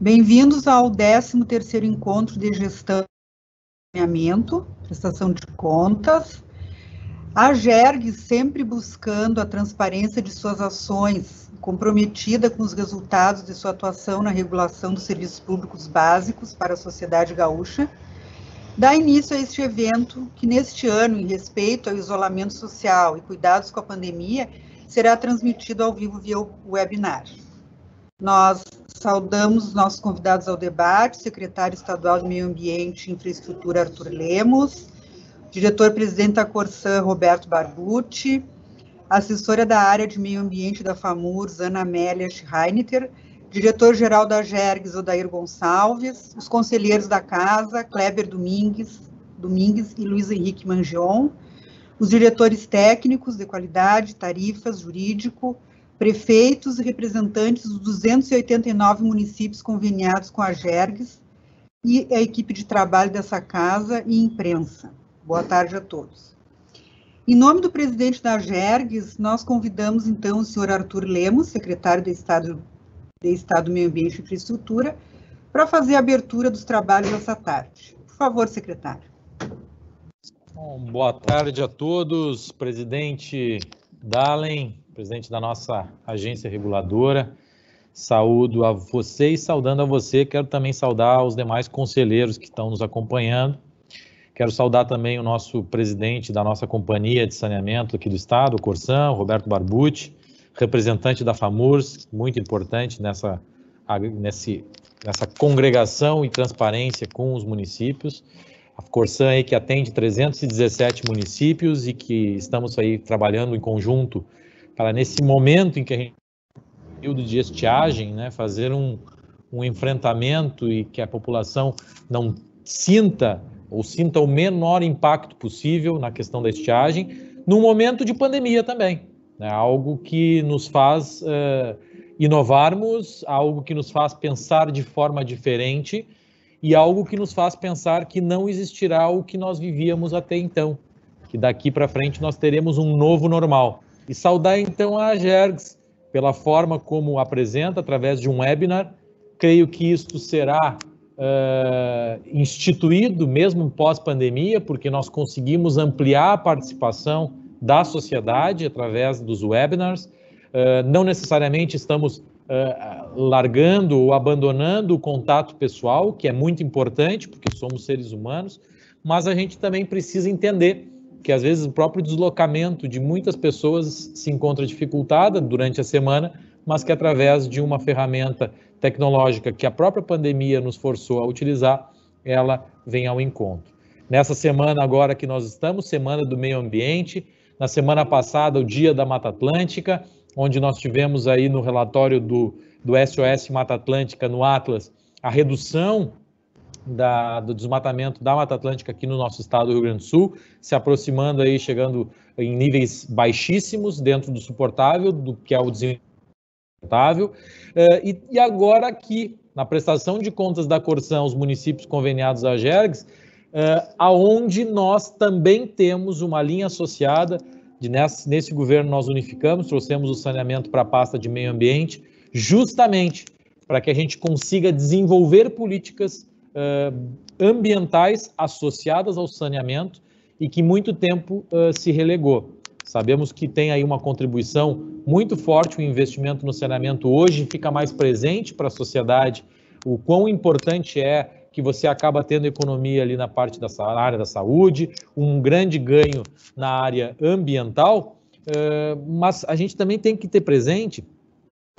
Bem-vindos ao 13º Encontro de Gestão e Saneamento, Prestação de Contas. A AGERG, sempre buscando a transparência de suas ações, comprometida com os resultados de sua atuação na regulação dos serviços públicos básicos para a sociedade gaúcha, dá início a este evento que, neste ano, em respeito ao isolamento social e cuidados com a pandemia, será transmitido ao vivo via webinar. Nós saudamos os nossos convidados ao debate, secretário estadual de Meio Ambiente e Infraestrutura, Arthur Lemos, diretor-presidente da Corsã, Roberto Barbucci, assessora da área de Meio Ambiente da FAMURS, Ana Amélia Schreiner, diretor-geral da AGERGS, Odair Gonçalves, os conselheiros da Casa, Kleber Domingues e Luiz Henrique Mangion, os diretores técnicos de qualidade, tarifas, jurídico, prefeitos e representantes dos 289 municípios conveniados com a AGERGS e a equipe de trabalho dessa casa e imprensa. Boa tarde a todos. Em nome do presidente da AGERGS, nós convidamos então o senhor Arthur Lemos, secretário de Estado do Meio Ambiente e Infraestrutura, para fazer a abertura dos trabalhos dessa tarde. Por favor, secretário. Bom, boa tarde a todos, presidente Dahlen, presidente da nossa agência reguladora. Saúdo a você e saudando a você, quero também saudar os demais conselheiros que estão nos acompanhando. Quero saudar também o nosso presidente da nossa companhia de saneamento aqui do estado, o Corsã, Roberto Barbucci, representante da FAMURS, muito importante nessa congregação e transparência com os municípios. A Corsã aí que atende 317 municípios e que estamos aí trabalhando em conjunto para, nesse momento em que a gente período de estiagem, né, fazer um enfrentamento e que a população não sinta o menor impacto possível na questão da estiagem, num momento de pandemia também, né, algo que nos faz inovarmos, algo que nos faz pensar de forma diferente e algo que nos faz pensar que não existirá o que nós vivíamos até então, que daqui para frente nós teremos um novo normal. E saudar então a AGERGS pela forma como apresenta, através de um webinar. Creio que isto será instituído mesmo pós-pandemia, porque nós conseguimos ampliar a participação da sociedade através dos webinars. Não necessariamente estamos largando ou abandonando o contato pessoal, que é muito importante, porque somos seres humanos, mas a gente também precisa entender que às vezes o próprio deslocamento de muitas pessoas se encontra dificultada durante a semana, mas que através de uma ferramenta tecnológica que a própria pandemia nos forçou a utilizar, ela vem ao encontro. Nessa semana agora que nós estamos, Semana do Meio Ambiente, na semana passada o Dia da Mata Atlântica, onde nós tivemos aí no relatório do SOS Mata Atlântica no Atlas, a redução do desmatamento da Mata Atlântica aqui no nosso estado do Rio Grande do Sul, se aproximando aí, chegando em níveis baixíssimos, dentro do suportável, do que é o desustentável. E agora aqui, na prestação de contas da Corsã, os municípios conveniados à AGERGS, aonde nós também temos uma linha associada, nesse governo nós unificamos, trouxemos o saneamento para a pasta de meio ambiente, justamente para que a gente consiga desenvolver políticas ambientais associadas ao saneamento e que muito tempo se relegou. Sabemos que tem aí uma contribuição muito forte, o investimento no saneamento hoje fica mais presente para a sociedade, o quão importante é que você acaba tendo economia ali na área da saúde, um grande ganho na área ambiental, mas a gente também tem que ter presente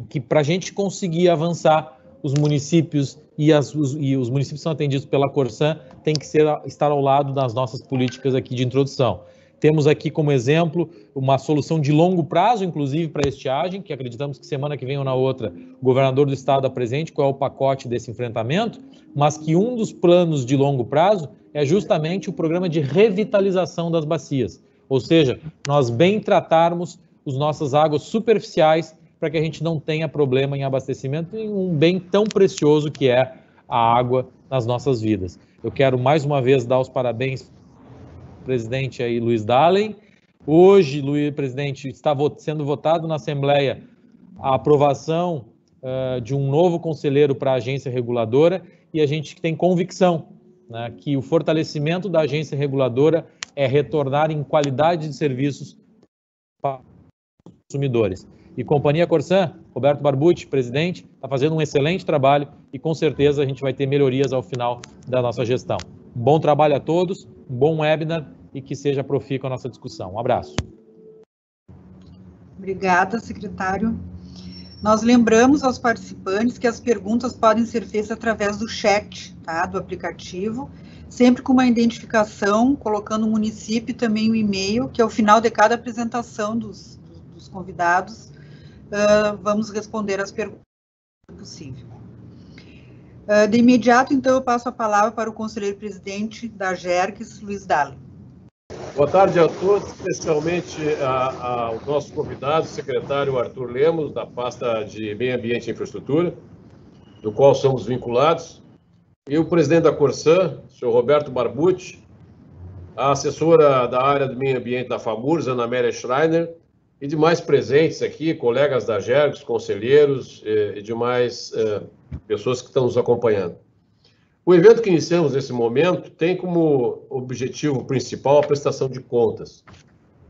que para a gente conseguir avançar, os municípios e os municípios que são atendidos pela Corsã têm que estar ao lado das nossas políticas aqui de introdução. Temos aqui como exemplo uma solução de longo prazo, inclusive para a estiagem, que acreditamos que semana que vem ou na outra o governador do estado apresente qual é o pacote desse enfrentamento, mas que um dos planos de longo prazo é justamente o programa de revitalização das bacias, ou seja, nós bem tratarmos as nossas águas superficiais para que a gente não tenha problema em abastecimento em um bem tão precioso que é a água nas nossas vidas. Eu quero mais uma vez dar os parabéns ao presidente aí, Luiz Dahlen. Hoje, Luiz, presidente, está sendo votado na Assembleia a aprovação de um novo conselheiro para a agência reguladora, e a gente tem convicção, né, que o fortalecimento da agência reguladora é retornar em qualidade de serviços para os consumidores. E Companhia Corsã, Roberto Barbucci, presidente, está fazendo um excelente trabalho e com certeza a gente vai ter melhorias ao final da nossa gestão. Bom trabalho a todos, um bom webinar e que seja profícua a nossa discussão. Um abraço. Obrigada, secretário. Nós lembramos aos participantes que as perguntas podem ser feitas através do chat, tá, do aplicativo, sempre com uma identificação, colocando o município e também o e-mail, que ao final de cada apresentação dos convidados, vamos responder as perguntas possível. De imediato, então, eu passo a palavra para o conselheiro-presidente da Agergs, Luiz Dalle. Boa tarde a todos, especialmente ao nosso convidado, o secretário Arthur Lemos, da pasta de Meio Ambiente e Infraestrutura, do qual somos vinculados, e o presidente da Corsã, o senhor Roberto Barbucci, a assessora da área do Meio Ambiente da FAMURS, Ana Amélia Schreiner, e demais presentes aqui, colegas da Agergs, conselheiros e demais pessoas que estão nos acompanhando. O evento que iniciamos nesse momento tem como objetivo principal a prestação de contas.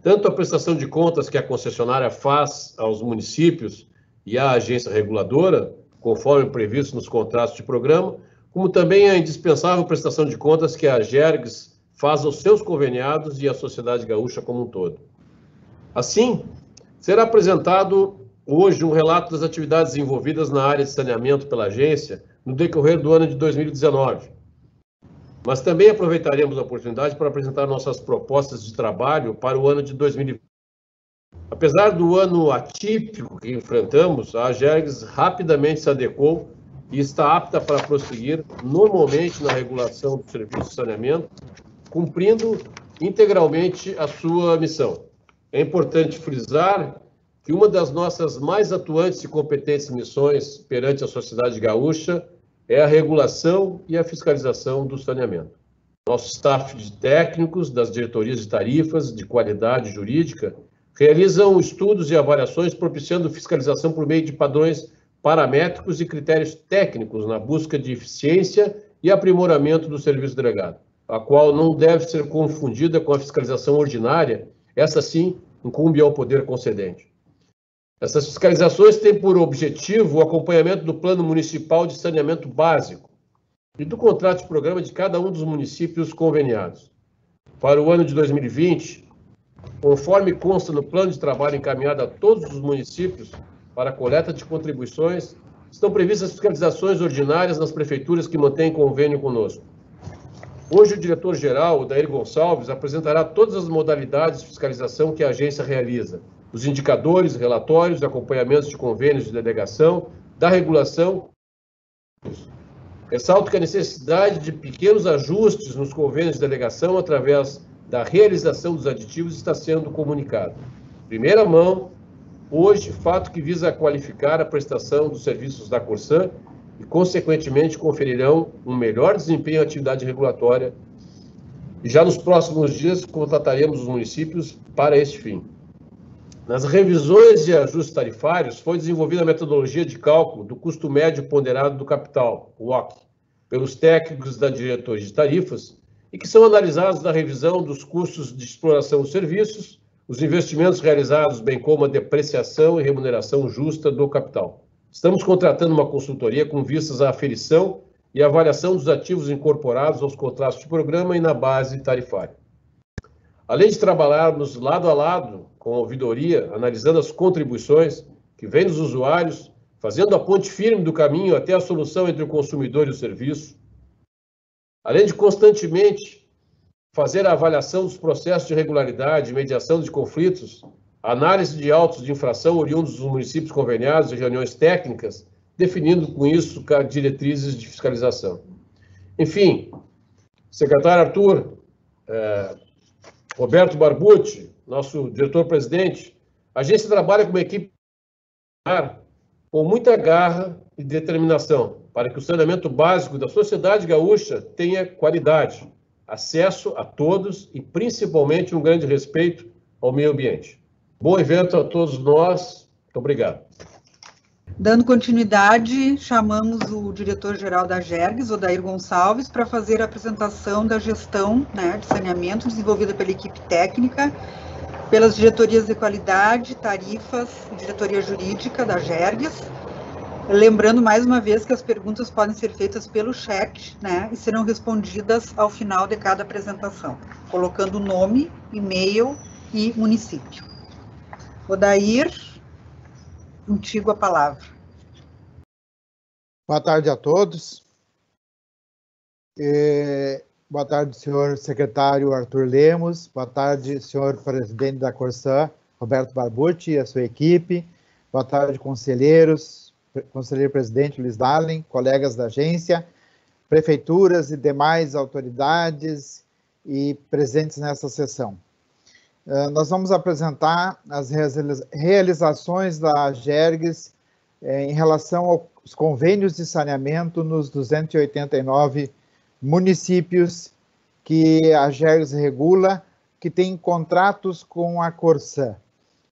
Tanto a prestação de contas que a concessionária faz aos municípios e à agência reguladora, conforme previsto nos contratos de programa, como também a indispensável prestação de contas que a Agergs faz aos seus conveniados e à sociedade gaúcha como um todo. Assim, será apresentado hoje um relato das atividades envolvidas na área de saneamento pela agência no decorrer do ano de 2019. Mas também aproveitaremos a oportunidade para apresentar nossas propostas de trabalho para o ano de 2020. Apesar do ano atípico que enfrentamos, a Agergs rapidamente se adequou e está apta para prosseguir normalmente na regulação do serviço de saneamento, cumprindo integralmente a sua missão. É importante frisar que uma das nossas mais atuantes e competentes missões perante a sociedade gaúcha é a regulação e a fiscalização do saneamento. Nosso staff de técnicos das diretorias de tarifas de qualidade jurídica realizam estudos e avaliações propiciando fiscalização por meio de padrões paramétricos e critérios técnicos na busca de eficiência e aprimoramento do serviço delegado, a qual não deve ser confundida com a fiscalização ordinária. Essa sim incumbe ao poder concedente. Essas fiscalizações têm por objetivo o acompanhamento do Plano Municipal de Saneamento Básico e do contrato de programa de cada um dos municípios conveniados. Para o ano de 2020, conforme consta no plano de trabalho encaminhado a todos os municípios para a coleta de contribuições, estão previstas fiscalizações ordinárias nas prefeituras que mantêm convênio conosco. Hoje, o diretor-geral, Odair Gonçalves, apresentará todas as modalidades de fiscalização que a agência realiza, os indicadores, relatórios, acompanhamentos de convênios de delegação, da regulação. Ressalto que a necessidade de pequenos ajustes nos convênios de delegação através da realização dos aditivos está sendo comunicado. Primeira mão, hoje, fato que visa qualificar a prestação dos serviços da Corsã e, consequentemente, conferirão um melhor desempenho à atividade regulatória. E já nos próximos dias contataremos os municípios para este fim. Nas revisões de ajustes tarifários, foi desenvolvida a metodologia de cálculo do custo médio ponderado do capital, o WACC, pelos técnicos da diretoria de tarifas, e que são analisados na revisão dos custos de exploração dos serviços, os investimentos realizados, bem como a depreciação e remuneração justa do capital. Estamos contratando uma consultoria com vistas à aferição e avaliação dos ativos incorporados aos contratos de programa e na base tarifária. Além de trabalharmos lado a lado com a ouvidoria, analisando as contribuições que vêm dos usuários, fazendo a ponte firme do caminho até a solução entre o consumidor e o serviço, além de constantemente fazer a avaliação dos processos de regularidade, mediação de conflitos, análise de autos de infração oriundos dos municípios conveniados e reuniões técnicas, definindo com isso diretrizes de fiscalização. Enfim, secretário Arthur, Roberto Barbucci, nosso diretor-presidente, a agência trabalha com uma equipe com muita garra e determinação para que o saneamento básico da sociedade gaúcha tenha qualidade, acesso a todos e, principalmente, um grande respeito ao meio ambiente. Bom evento a todos nós. Muito obrigado. Dando continuidade, chamamos o diretor-geral da Agergs, Odair Gonçalves, para fazer a apresentação da gestão, né, de saneamento desenvolvida pela equipe técnica, pelas diretorias de qualidade, tarifas e diretoria jurídica da Agergs. Lembrando mais uma vez que as perguntas podem ser feitas pelo chat, né, e serão respondidas ao final de cada apresentação, colocando nome, e-mail e município. Odair, contigo a palavra. Boa tarde a todos. Boa tarde, senhor secretário Arthur Lemos. Boa tarde, senhor presidente da Corsã, Roberto Barbucci e a sua equipe. Boa tarde, conselheiros, conselheiro presidente Luiz Dallen, colegas da agência, prefeituras e demais autoridades e presentes nessa sessão. Nós vamos apresentar as realizações da Agergs em relação aos convênios de saneamento nos 289 municípios que a Agergs regula, que tem contratos com a Corsã.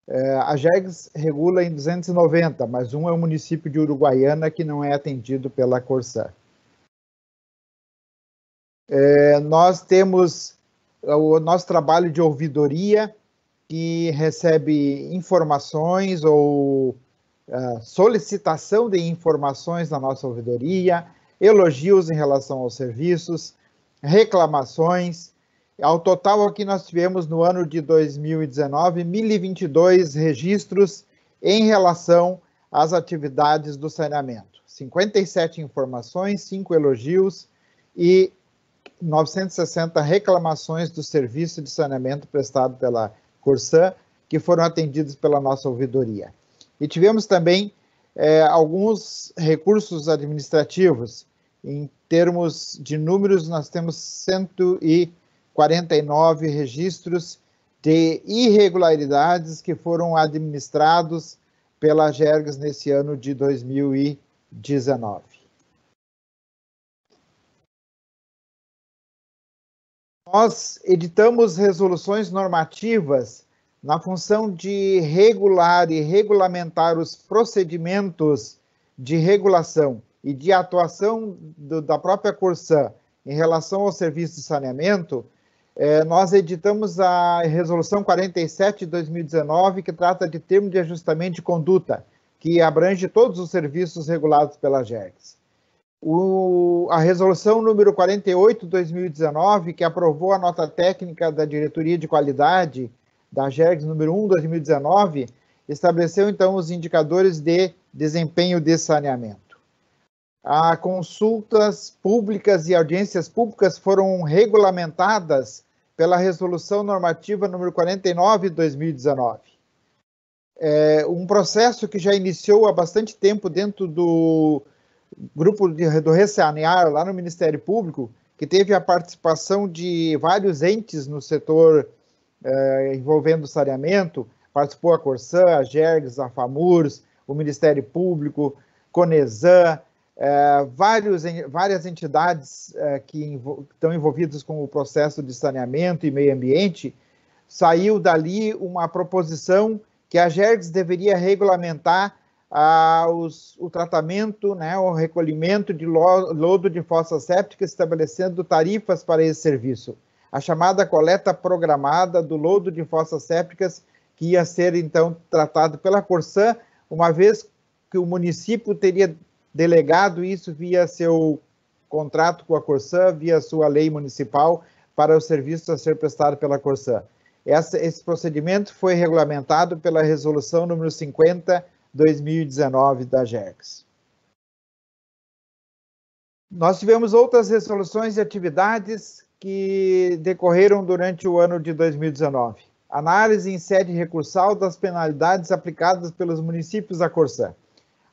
A Agergs regula em 290, mas um é o município de Uruguaiana que não é atendido pela Corsã. Nós temos o nosso trabalho de ouvidoria, que recebe informações ou solicitação de informações na nossa ouvidoria, elogios em relação aos serviços, reclamações. Ao total aqui nós tivemos no ano de 2019, 1.022 registros em relação às atividades do saneamento. 57 informações, 5 elogios e 960 reclamações do serviço de saneamento prestado pela Corsã, que foram atendidos pela nossa ouvidoria. E tivemos também alguns recursos administrativos. Em termos de números, nós temos 149 registros de irregularidades que foram administrados pela Agergs nesse ano de 2019. Nós editamos resoluções normativas na função de regular e regulamentar os procedimentos de regulação e de atuação da própria Corsã em relação ao serviço de saneamento. Nós editamos a Resolução 47 de 2019, que trata de termo de ajustamento de conduta, que abrange todos os serviços regulados pela Agergs. A resolução número 48 de 2019, que aprovou a nota técnica da diretoria de qualidade da Agergs número 1 de 2019, estabeleceu então os indicadores de desempenho de saneamento. As consultas públicas e audiências públicas foram regulamentadas pela resolução normativa número 49 de 2019. Um processo que já iniciou há bastante tempo dentro do grupo do Ressanear, lá no Ministério Público, que teve a participação de vários entes no setor envolvendo saneamento. Participou a Corsã, a Agergs, a FAMURS, o Ministério Público, Conesan, várias entidades que estão envolvidas com o processo de saneamento e meio ambiente. Saiu dali uma proposição que a Agergs deveria regulamentar o tratamento, né, o recolhimento de lodo de fossas sépticas, estabelecendo tarifas para esse serviço. A chamada coleta programada do lodo de fossas sépticas, que ia ser, então, tratado pela Corsã, uma vez que o município teria delegado isso via seu contrato com a Corsã, via sua lei municipal, para os serviços a ser prestado pela Corsã. Esse procedimento foi regulamentado pela resolução número 50, 2019 da Agergs. Nós tivemos outras resoluções e atividades que decorreram durante o ano de 2019. Análise em sede recursal das penalidades aplicadas pelos municípios à Corsã.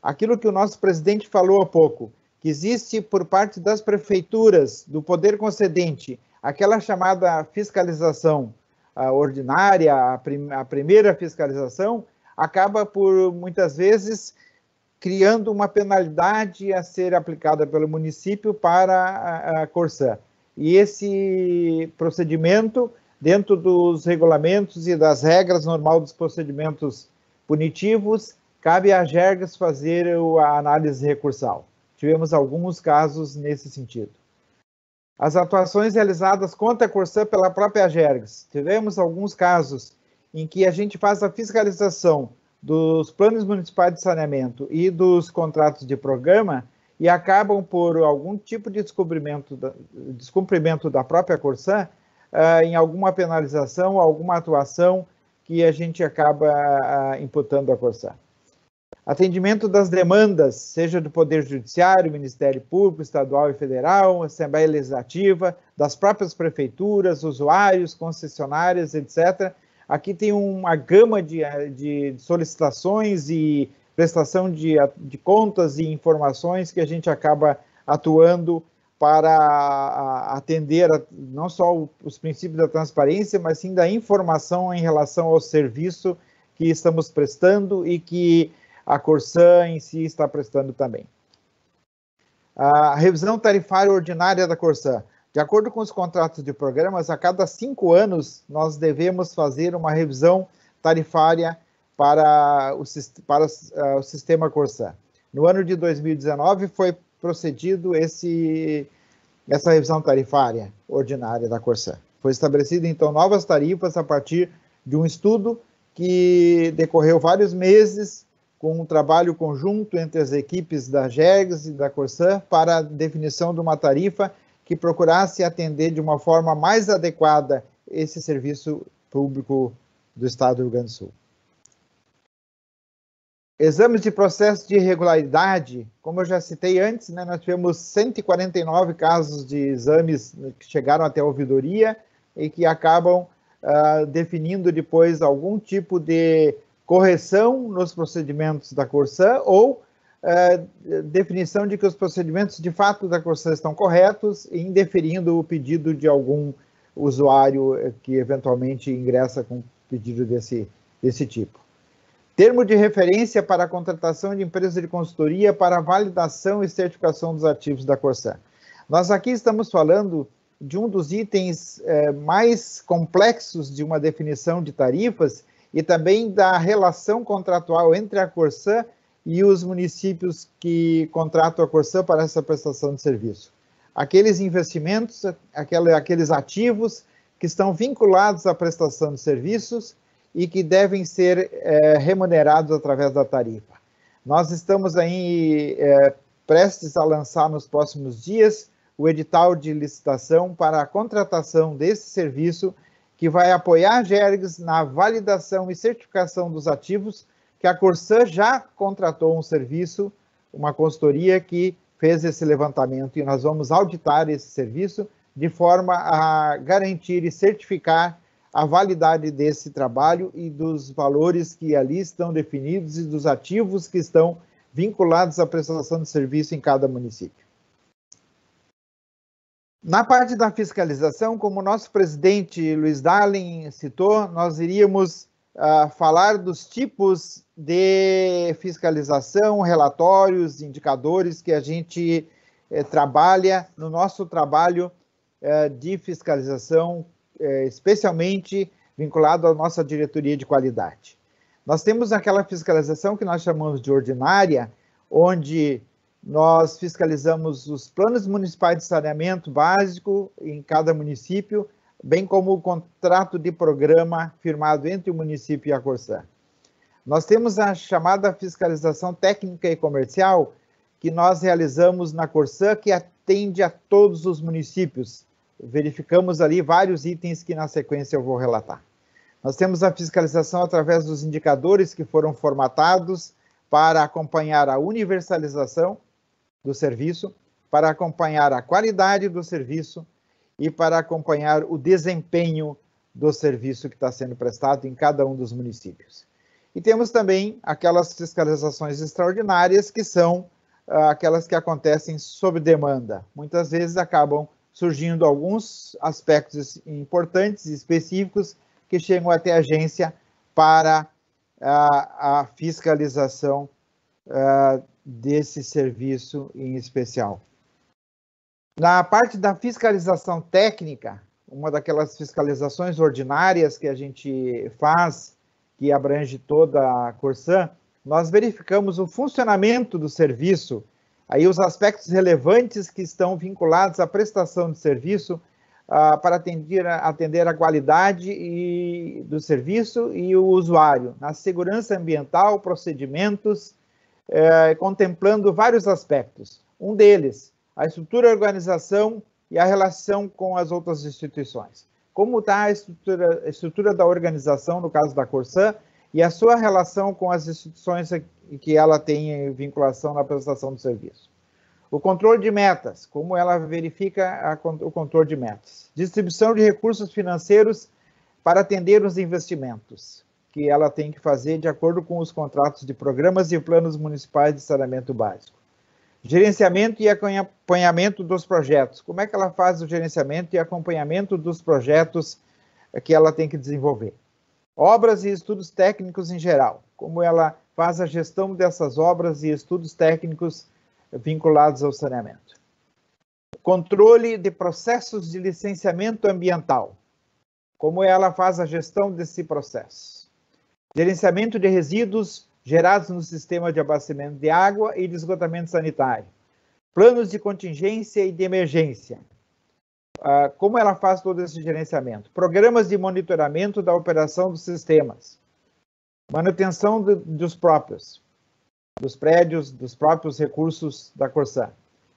Aquilo que o nosso presidente falou há pouco, que existe por parte das prefeituras, do poder concedente, aquela chamada fiscalização ordinária, a primeira fiscalização, acaba por, muitas vezes, criando uma penalidade a ser aplicada pelo município para a Corsã. E esse procedimento, dentro dos regulamentos e das regras normais dos procedimentos punitivos, cabe à Gergs fazer a análise recursal. Tivemos alguns casos nesse sentido. As atuações realizadas contra a Corsã pela própria Gergs. Tivemos alguns casos em que a gente faz a fiscalização dos planos municipais de saneamento e dos contratos de programa e acabam por algum tipo de descumprimento da própria Corsã em alguma penalização, alguma atuação que a gente acaba imputando à Corsã. Atendimento das demandas, seja do Poder Judiciário, Ministério Público, Estadual e Federal, Assembleia Legislativa, das próprias prefeituras, usuários, concessionárias, etc. Aqui tem uma gama de solicitações e prestação de contas e informações que a gente acaba atuando para atender não só os princípios da transparência, mas sim da informação em relação ao serviço que estamos prestando e que a Corsã em si está prestando também. A revisão tarifária ordinária da Corsã. De acordo com os contratos de programas, a cada 5 anos nós devemos fazer uma revisão tarifária para o sistema Corsã. No ano de 2019 foi procedido essa revisão tarifária ordinária da Corsã. Foi estabelecido então novas tarifas a partir de um estudo que decorreu vários meses com um trabalho conjunto entre as equipes da Gergs e da Corsã para a definição de uma tarifa que procurasse atender de uma forma mais adequada esse serviço público do Estado do Rio Grande do Sul. Exames de processo de irregularidade, como eu já citei antes, né, nós tivemos 149 casos de exames que chegaram até a ouvidoria e que acabam definindo depois algum tipo de correção nos procedimentos da Corsã ou definição de que os procedimentos de fato da Corsã estão corretos e indeferindo o pedido de algum usuário que eventualmente ingressa com pedido desse tipo. Termo de referência para a contratação de empresa de consultoria para validação e certificação dos ativos da Corsã. Nós aqui estamos falando de um dos itens mais complexos de uma definição de tarifas e também da relação contratual entre a Corsã e os municípios que contratam a Corsã para essa prestação de serviço. Aqueles investimentos, aqueles ativos que estão vinculados à prestação de serviços e que devem ser remunerados através da tarifa. Nós estamos aí prestes a lançar nos próximos dias o edital de licitação para a contratação desse serviço que vai apoiar a Gergs na validação e certificação dos ativos, que a Corsã já contratou um serviço, uma consultoria que fez esse levantamento, e nós vamos auditar esse serviço de forma a garantir e certificar a validade desse trabalho e dos valores que ali estão definidos e dos ativos que estão vinculados à prestação de serviço em cada município. Na parte da fiscalização, como o nosso presidente Luiz Dahlen citou, nós iríamos falar dos tipos de fiscalização, relatórios, indicadores que a gente trabalha no nosso trabalho de fiscalização, especialmente vinculado à nossa diretoria de qualidade. Nós temos aquela fiscalização que nós chamamos de ordinária, onde nós fiscalizamos os planos municipais de saneamento básico em cada município, bem como o contrato de programa firmado entre o município e a Corsã. Nós temos a chamada fiscalização técnica e comercial, que nós realizamos na Corsã, que atende a todos os municípios. Verificamos ali vários itens que na sequência eu vou relatar. Nós temos a fiscalização através dos indicadores que foram formatados para acompanhar a universalização do serviço, para acompanhar a qualidade do serviço e para acompanhar o desempenho do serviço que está sendo prestado em cada um dos municípios. E temos também aquelas fiscalizações extraordinárias, que são aquelas que acontecem sob demanda. Muitas vezes acabam surgindo alguns aspectos importantes e específicos que chegam até a agência para a fiscalização desse serviço em especial. Na parte da fiscalização técnica, uma daquelas fiscalizações ordinárias que a gente faz, que abrange toda a Corsã, nós verificamos o funcionamento do serviço, aí os aspectos relevantes que estão vinculados à prestação de serviço para atender a qualidade do serviço e o usuário, na segurança ambiental, procedimentos, contemplando vários aspectos. Um deles, a estrutura, a organização e a relação com as outras instituições. Como está a estrutura da organização, no caso da Corsã, e a sua relação com as instituições que ela tem vinculação na prestação do serviço. O controle de metas, como ela verifica o controle de metas. Distribuição de recursos financeiros para atender os investimentos, que ela tem que fazer de acordo com os contratos de programas e planos municipais de saneamento básico. Gerenciamento e acompanhamento dos projetos. Como é que ela faz o gerenciamento e acompanhamento dos projetos que ela tem que desenvolver? Obras e estudos técnicos em geral. Como ela faz a gestão dessas obras e estudos técnicos vinculados ao saneamento. Controle de processos de licenciamento ambiental. Como ela faz a gestão desse processo. Gerenciamento de resíduos gerados no sistema de abastecimento de água e de esgotamento sanitário. Planos de contingência e de emergência. Como ela faz todo esse gerenciamento? Programas de monitoramento da operação dos sistemas. Manutenção dos prédios, dos próprios recursos da Corsã.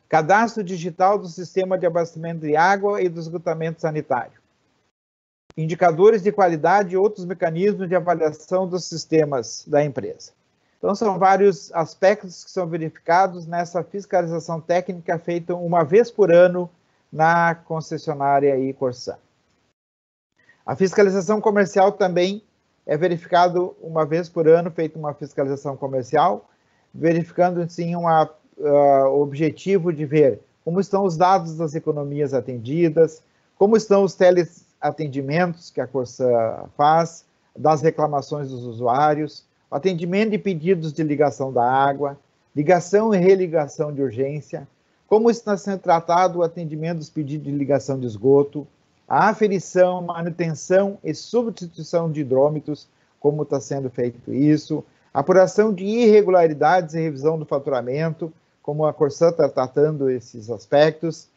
Cadastro digital do sistema de abastecimento de água e do esgotamento sanitário. Indicadores de qualidade e outros mecanismos de avaliação dos sistemas da empresa. Então, são vários aspectos que são verificados nessa fiscalização técnica feita uma vez por ano na concessionária Corsã. A fiscalização comercial também é verificado uma vez por ano, feita uma fiscalização comercial, verificando, sim, o objetivo de ver como estão os dados das economias atendidas, como estão os teleatendimentos que a Corsã faz, das reclamações dos usuários, atendimento de pedidos de ligação da água, ligação e religação de urgência, como está sendo tratado o atendimento dos pedidos de ligação de esgoto, a aferição, manutenção e substituição de hidrômetros, como está sendo feito isso, apuração de irregularidades e revisão do faturamento, como a Corsã está tratando esses aspectos,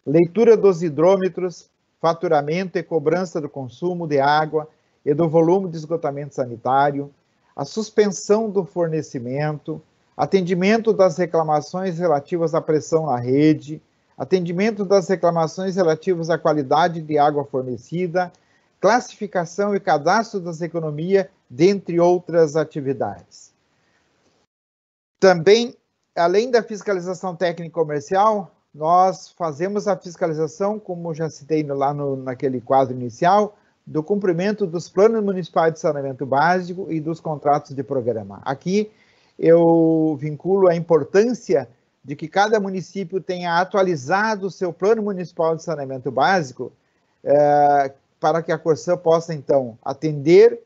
leitura dos hidrômetros, faturamento e cobrança do consumo de água e do volume de esgotamento sanitário, a suspensão do fornecimento, atendimento das reclamações relativas à pressão na rede, atendimento das reclamações relativas à qualidade de água fornecida, classificação e cadastro das economias, dentre outras atividades. Também, além da fiscalização técnica e comercial, nós fazemos a fiscalização, como já citei naquele quadro inicial, do cumprimento dos planos municipais de saneamento básico e dos contratos de programa. Aqui eu vinculo a importância de que cada município tenha atualizado o seu plano municipal de saneamento básico para que a Corsã possa, então, atender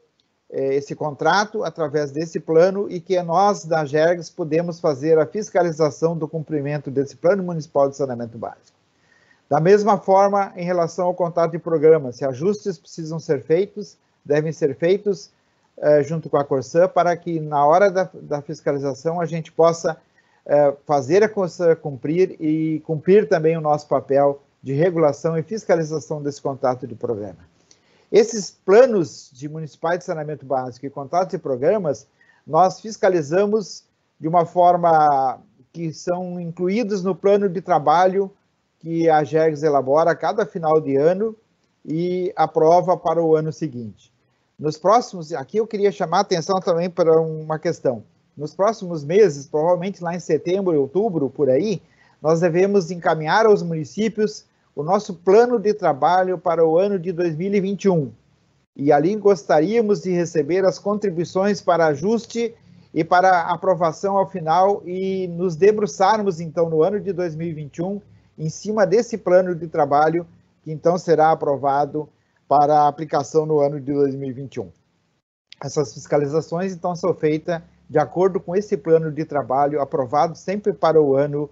esse contrato através desse plano e que nós, da GERGS, podemos fazer a fiscalização do cumprimento desse plano municipal de saneamento básico. Da mesma forma, em relação ao contrato de programa, se ajustes precisam ser feitos, devem ser feitos junto com a Corsã, para que na hora da fiscalização a gente possa fazer a Corsã cumprir e cumprir também o nosso papel de regulação e fiscalização desse contrato de programa. Esses planos de municipais de saneamento básico e contratos de programas, nós fiscalizamos de uma forma que são incluídos no plano de trabalho que a GERGS elabora a cada final de ano e aprova para o ano seguinte. Nos próximos, aqui eu queria chamar a atenção também para uma questão. Nos próximos meses, provavelmente lá em setembro e outubro, por aí, nós devemos encaminhar aos municípios o nosso plano de trabalho para o ano de 2021. E ali gostaríamos de receber as contribuições para ajuste e para aprovação ao final e nos debruçarmos, então, no ano de 2021, em cima desse plano de trabalho, que então será aprovado para aplicação no ano de 2021. Essas fiscalizações, então, são feitas de acordo com esse plano de trabalho aprovado sempre para o ano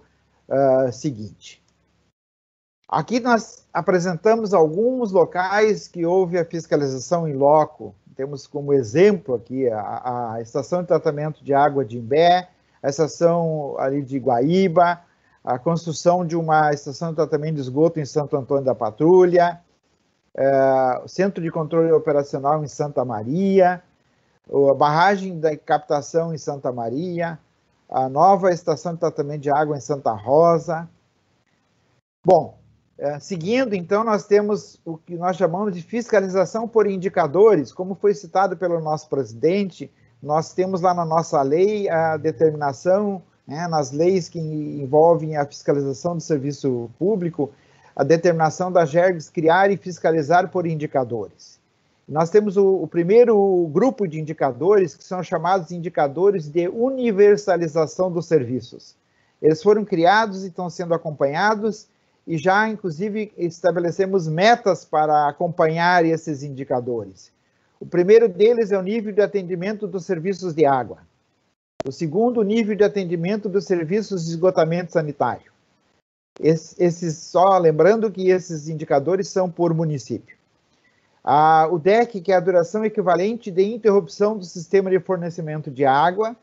seguinte. Aqui nós apresentamos alguns locais que houve a fiscalização em loco, temos como exemplo aqui a estação de tratamento de água de Imbé, a estação ali de Guaíba, a construção de uma estação de tratamento de esgoto em Santo Antônio da Patrulha, o Centro de Controle Operacional em Santa Maria, a barragem da captação em Santa Maria, a nova estação de tratamento de água em Santa Rosa. Bom, seguindo, então, nós temos o que nós chamamos de fiscalização por indicadores, como foi citado pelo nosso presidente. Nós temos lá na nossa lei a determinação, né, nas leis que envolvem a fiscalização do serviço público, a determinação da GERGS criar e fiscalizar por indicadores. Nós temos o primeiro grupo de indicadores, que são chamados indicadores de universalização dos serviços. Eles foram criados e estão sendo acompanhados, e já, inclusive, estabelecemos metas para acompanhar esses indicadores. O primeiro deles é o nível de atendimento dos serviços de água. O segundo, o nível de atendimento dos serviços de esgotamento sanitário. Só lembrando que esses indicadores são por município. O DEC, que é a duração equivalente de interrupção do sistema de fornecimento de água,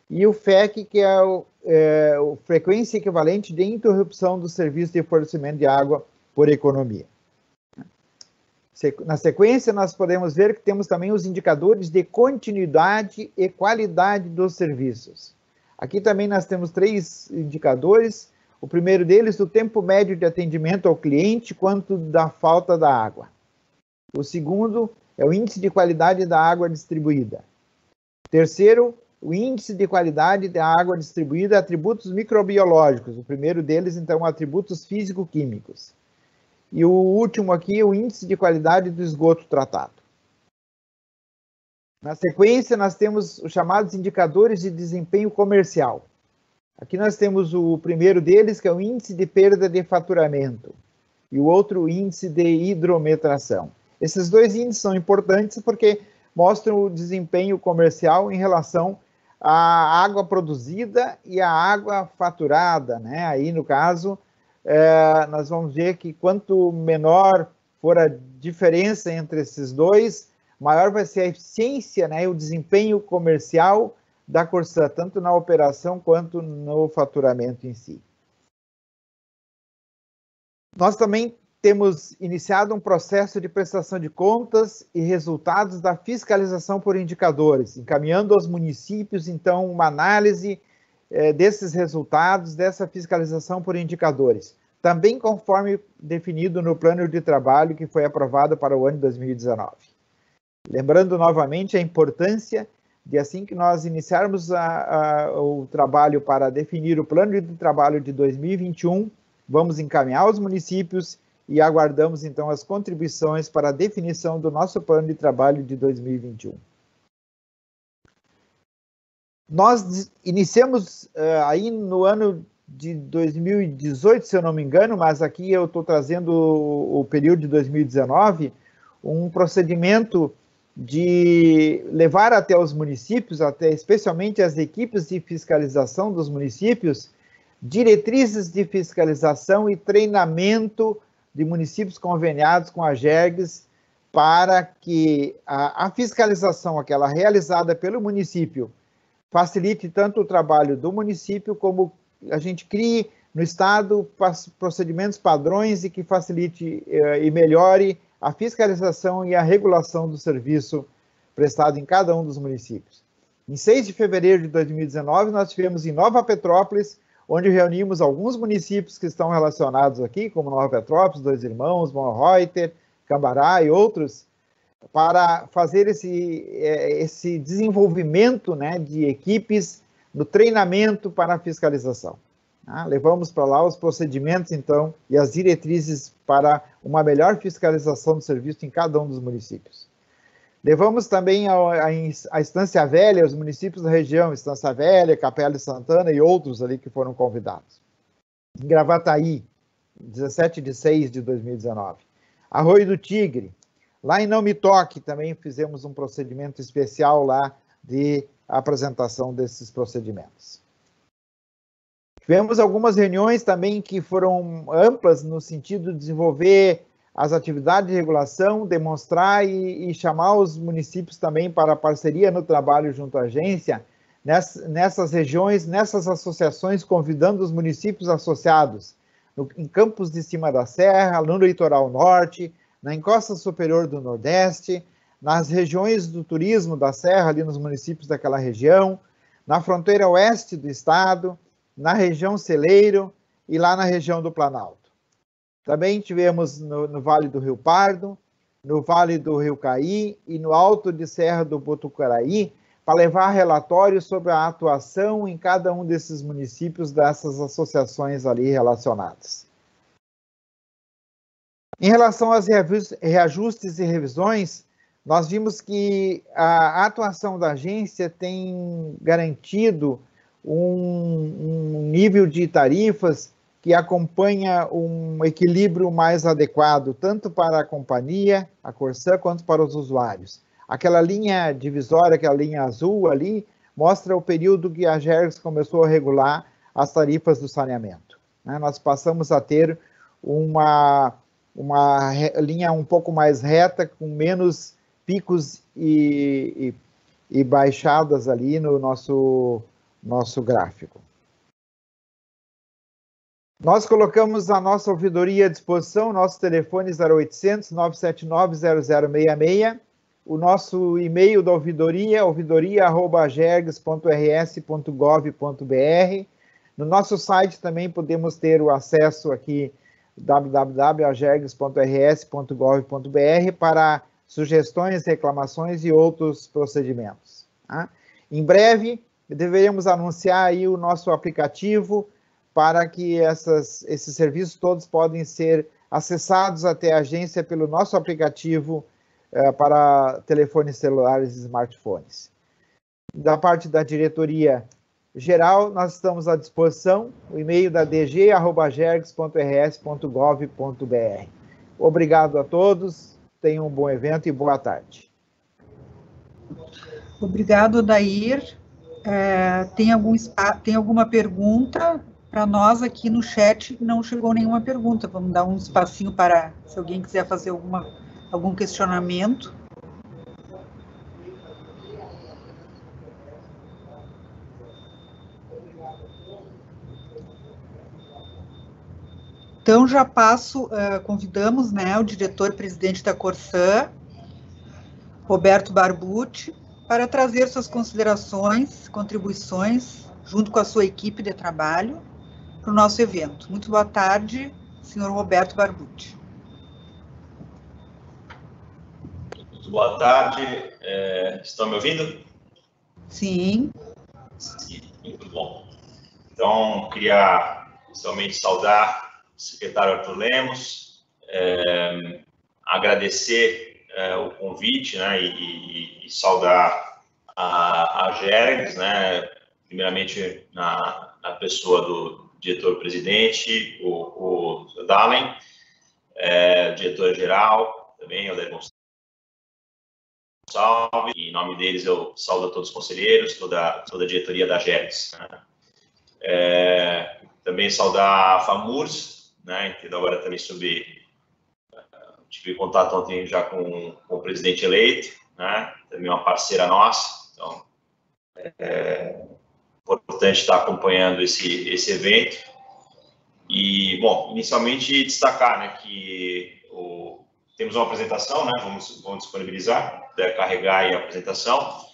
e o FEC, que é a frequência equivalente de interrupção do serviço de fornecimento de água por economia. Na sequência, nós podemos ver que temos também os indicadores de continuidade e qualidade dos serviços. Aqui também nós temos 3 indicadores. O primeiro deles, o tempo médio de atendimento ao cliente quanto da falta da água. O segundo é o índice de qualidade da água distribuída. Terceiro, o índice de qualidade da água distribuída, atributos microbiológicos. O primeiro deles, então, atributos físico-químicos. E o último aqui, o índice de qualidade do esgoto tratado. Na sequência, nós temos os chamados indicadores de desempenho comercial. Aqui nós temos o primeiro deles, que é o índice de perda de faturamento, e o outro, o índice de hidrometração. Esses 2 índices são importantes porque mostram o desempenho comercial em relação à água produzida e à água faturada, né? Aí, no caso, nós vamos ver que quanto menor for a diferença entre esses 2, maior vai ser a eficiência, né, e o desempenho comercial da Corsã, tanto na operação quanto no faturamento em si. Nós também temos iniciado um processo de prestação de contas e resultados da fiscalização por indicadores, encaminhando aos municípios, então, uma análise desses resultados, dessa fiscalização por indicadores, também conforme definido no plano de trabalho que foi aprovado para o ano de 2019. Lembrando novamente a importância de, assim que nós iniciarmos o trabalho para definir o plano de trabalho de 2021, vamos encaminhar aos municípios e aguardamos, então, as contribuições para a definição do nosso plano de trabalho de 2021. Nós iniciamos aí no ano de 2018, se eu não me engano, mas aqui eu estou trazendo o período de 2019, um procedimento de levar até os municípios, até especialmente as equipes de fiscalização dos municípios, diretrizes de fiscalização e treinamento de municípios conveniados com a GERGS, para que a fiscalização, aquela realizada pelo município, facilite tanto o trabalho do município, como a gente crie no Estado procedimentos padrões e que facilite e melhore a fiscalização e a regulação do serviço prestado em cada um dos municípios. Em 6 de fevereiro de 2019, nós tivemos em Nova Petrópolis, onde reunimos alguns municípios que estão relacionados aqui, como Nova Petrópolis, Dois Irmãos, Monreuter, Cambará e outros, para fazer esse desenvolvimento, né, de equipes no treinamento para a fiscalização. Levamos para lá os procedimentos, então, e as diretrizes para uma melhor fiscalização do serviço em cada um dos municípios. Levamos também a Estância Velha, os municípios da região, Estância Velha, Capela de Santana e outros ali que foram convidados. Em Gravataí, 17/6 de 2019. Arroio do Tigre. Lá em Não Me Toque também fizemos um procedimento especial lá de apresentação desses procedimentos. Tivemos algumas reuniões também que foram amplas no sentido de desenvolver as atividades de regulação, demonstrar e chamar os municípios também para parceria no trabalho junto à agência, nessas regiões, nessas associações, convidando os municípios associados em Campos de Cima da Serra, no litoral norte, na encosta superior do Nordeste, nas regiões do turismo da Serra, ali nos municípios daquela região, na fronteira oeste do estado, na região Celeiro e lá na região do Planalto. Também tivemos no Vale do Rio Pardo, no Vale do Rio Caí e no Alto de Serra do Botucaraí, para levar relatórios sobre a atuação em cada um desses municípios, dessas associações ali relacionadas. Em relação aos reajustes e revisões, nós vimos que a atuação da agência tem garantido um nível de tarifas que acompanha um equilíbrio mais adequado, tanto para a companhia, a Corsã, quanto para os usuários. Aquela linha divisória, aquela linha azul ali, mostra o período que a Agergs começou a regular as tarifas do saneamento. Nós passamos a ter uma linha um pouco mais reta, com menos picos e baixadas ali no nosso gráfico. Nós colocamos a nossa ouvidoria à disposição, nosso telefone 0800 979 0066, o nosso e-mail da ouvidoria, ouvidoria@agergs.rs.gov.br. No nosso site também podemos ter o acesso aqui, www.agergs.rs.gov.br, para sugestões, reclamações e outros procedimentos. Tá? Em breve, deveremos anunciar aí o nosso aplicativo, para que esses serviços todos podem ser acessados até a agência pelo nosso aplicativo para telefones celulares e smartphones. Da parte da diretoria geral, nós estamos à disposição, o e-mail da dg@agergs.rs.gov.br. Obrigado a todos, tenham um bom evento e boa tarde. Obrigado, Odair. Tem alguma pergunta? Para nós aqui no chat não chegou nenhuma pergunta. Vamos dar um espacinho para, se alguém quiser fazer algum questionamento. Então, já passo, convidamos, né, o diretor-presidente da Corsã, Roberto Barbucci, para trazer suas considerações, contribuições, junto com a sua equipe de trabalho, para o nosso evento. Muito boa tarde, senhor Roberto Barbucci. Muito boa tarde. Estão me ouvindo? Sim. Sim, muito bom. Então, queria inicialmente saudar o secretário Arthur Lemos, agradecer o convite, né, e saudar a Agergs, né, primeiramente na pessoa do diretor-presidente, o Dalen, diretor-geral, também, o Odair Gonçalves. Em nome deles, eu saúdo a todos os conselheiros, toda a diretoria da Agergs. Né? Também saudar a FAMURS, né, entendo agora também sobre... Tive contato ontem já com o presidente eleito, né, também uma parceira nossa, então importante estar acompanhando esse evento. E, bom, inicialmente destacar, né, que temos uma apresentação, né, vamos disponibilizar, carregar aí a apresentação,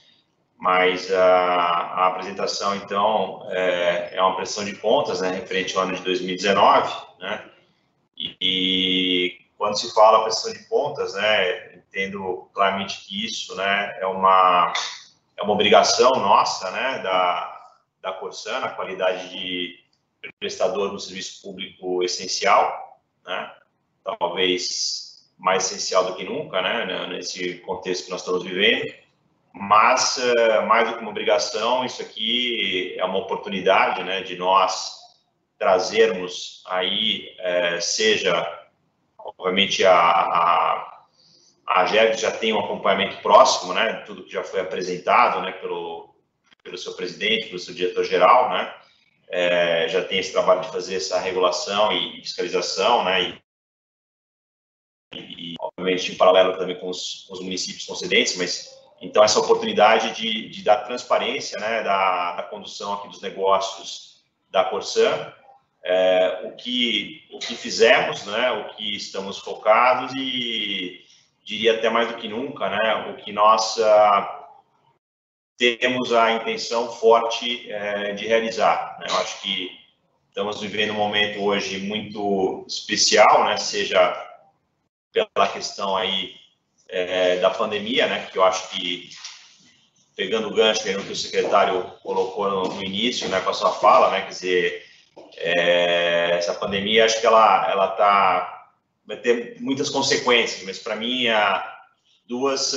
mas a apresentação, então, é uma prestação de contas, né, referente ao ano de 2019, né, e quando se fala prestação de contas, né, entendo claramente que isso, né, é uma obrigação nossa, né, da Corsã, na qualidade de prestador do serviço público essencial, né, talvez mais essencial do que nunca, né, nesse contexto que nós estamos vivendo, mas mais do que uma obrigação, isso aqui é uma oportunidade, né, de nós trazermos aí, seja, obviamente, a Agergs já tem um acompanhamento próximo, né, tudo que já foi apresentado, né, pelo seu presidente, pelo seu diretor-geral, né, já tem esse trabalho de fazer essa regulação e fiscalização, né, e obviamente em paralelo também com os municípios concedentes, mas então essa oportunidade de dar transparência, né, da condução aqui dos negócios da Corsan, o que fizemos, né, o que estamos focados e diria até mais do que nunca, né, o que nós temos a intenção forte de realizar, né? Eu acho que estamos vivendo um momento hoje muito especial, né, seja pela questão aí da pandemia, né, que eu acho que, pegando o gancho no que o secretário colocou no início, né, com a sua fala, né, quer dizer, essa pandemia, acho que ela vai ter muitas consequências, mas para mim duas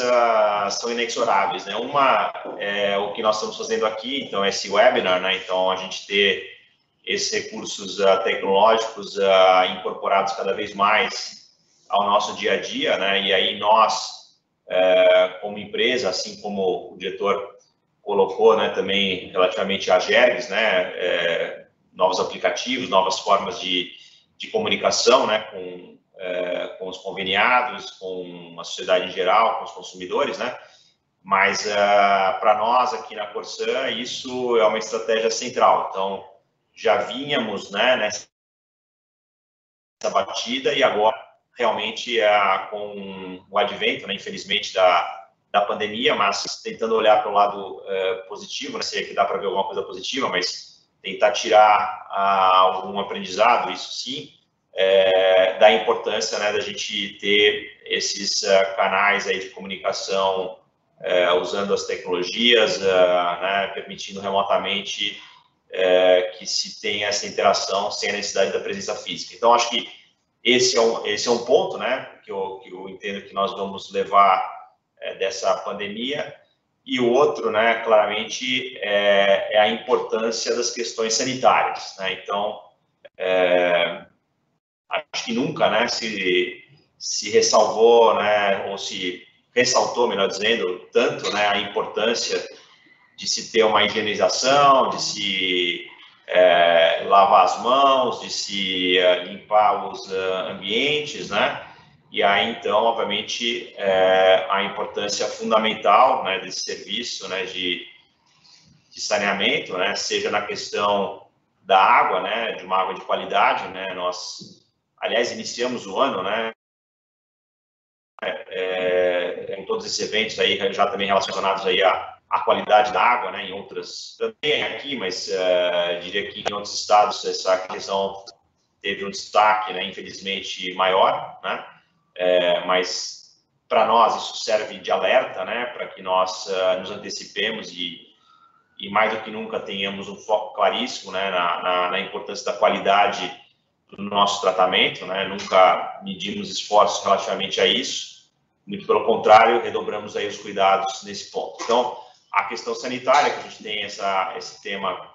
são inexoráveis, né? Uma é o que nós estamos fazendo aqui, então esse webinar, né? Então a gente ter esses recursos tecnológicos incorporados cada vez mais ao nosso dia a dia, né? E aí nós, como empresa, assim como o diretor colocou, né, também relativamente à Gergs, né, novos aplicativos, novas formas de comunicação, né, com os conveniados, com a sociedade em geral, com os consumidores, né? Mas para nós aqui na Corsan isso é uma estratégia central. Então já vínhamos, né, nessa batida e agora realmente com o advento, né, infelizmente da pandemia, mas tentando olhar para o lado positivo, né, se é que dá para ver alguma coisa positiva, mas tentar tirar algum aprendizado, isso sim. Da importância, né, da gente ter esses canais aí de comunicação usando as tecnologias, né, permitindo remotamente que se tenha essa interação sem a necessidade da presença física. Então, acho que esse é um ponto, né, que eu entendo que nós vamos levar dessa pandemia. E o outro, né, claramente, é a importância das questões sanitárias, né? Então, acho que nunca, né, se ressalvou, né, ou se ressaltou, melhor dizendo, tanto, né, a importância de se ter uma higienização, de se lavar as mãos, de se limpar os ambientes, né? E aí, então, obviamente, a importância fundamental, né, desse serviço, né, de saneamento, né, seja na questão da água, né, de uma água de qualidade, né? Nós, aliás, iniciamos o ano, né, em todos esses eventos aí, já também relacionados aí à qualidade da água, né, em outras, também aqui, mas diria que em outros estados essa questão teve um destaque, né, infelizmente, maior, né, mas para nós isso serve de alerta, né, para que nós nos antecipemos e mais do que nunca tenhamos um foco claríssimo, né, na importância da qualidade do nosso tratamento, né, nunca medimos esforços relativamente a isso, muito pelo contrário, redobramos aí os cuidados nesse ponto. Então, a questão sanitária, que a gente tem esse tema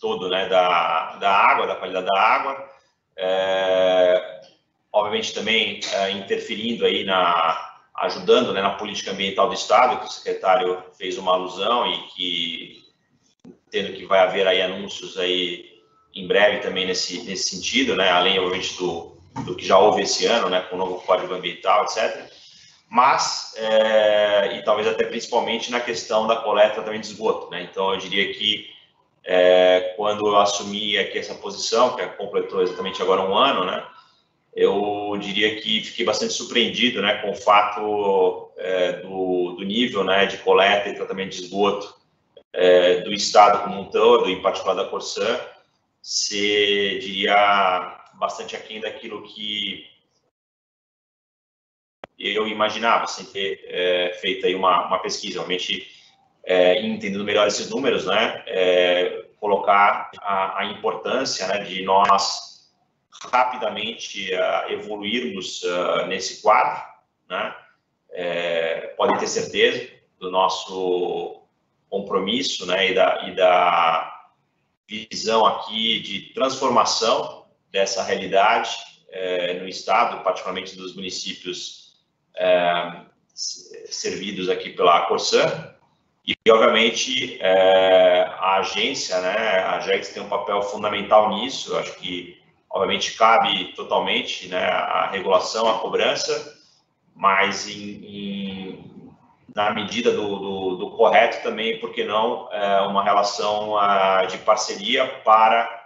todo, né, da água, da qualidade da água, obviamente também interferindo aí ajudando, né, na política ambiental do Estado, que o secretário fez uma alusão e que, tendo que vai haver aí anúncios aí em breve também nesse sentido, né, além, obviamente, do que já houve esse ano, né, com o novo Código Ambiental, etc. Mas, e talvez até principalmente na questão da coleta também de esgoto, né, então eu diria que quando eu assumi aqui essa posição, que completou exatamente agora um ano, né, eu diria que fiquei bastante surpreendido, né, com o fato do nível, né, de coleta e tratamento de esgoto do Estado como um todo, em particular da Corsan, ser, diria, bastante aquém daquilo que eu imaginava, sem ter feito aí uma pesquisa, realmente entendendo melhor esses números, né, colocar a importância, né, de nós rapidamente evoluirmos nesse quadro, né? Podem ter certeza do nosso compromisso, né, e da visão aqui de transformação dessa realidade no Estado, particularmente dos municípios servidos aqui pela Corsan. E, obviamente, a agência, né, a Gergs tem um papel fundamental nisso. Eu acho que obviamente cabe totalmente, né, a regulação, a cobrança, mas na medida do correto também, por que não, uma relação de parceria para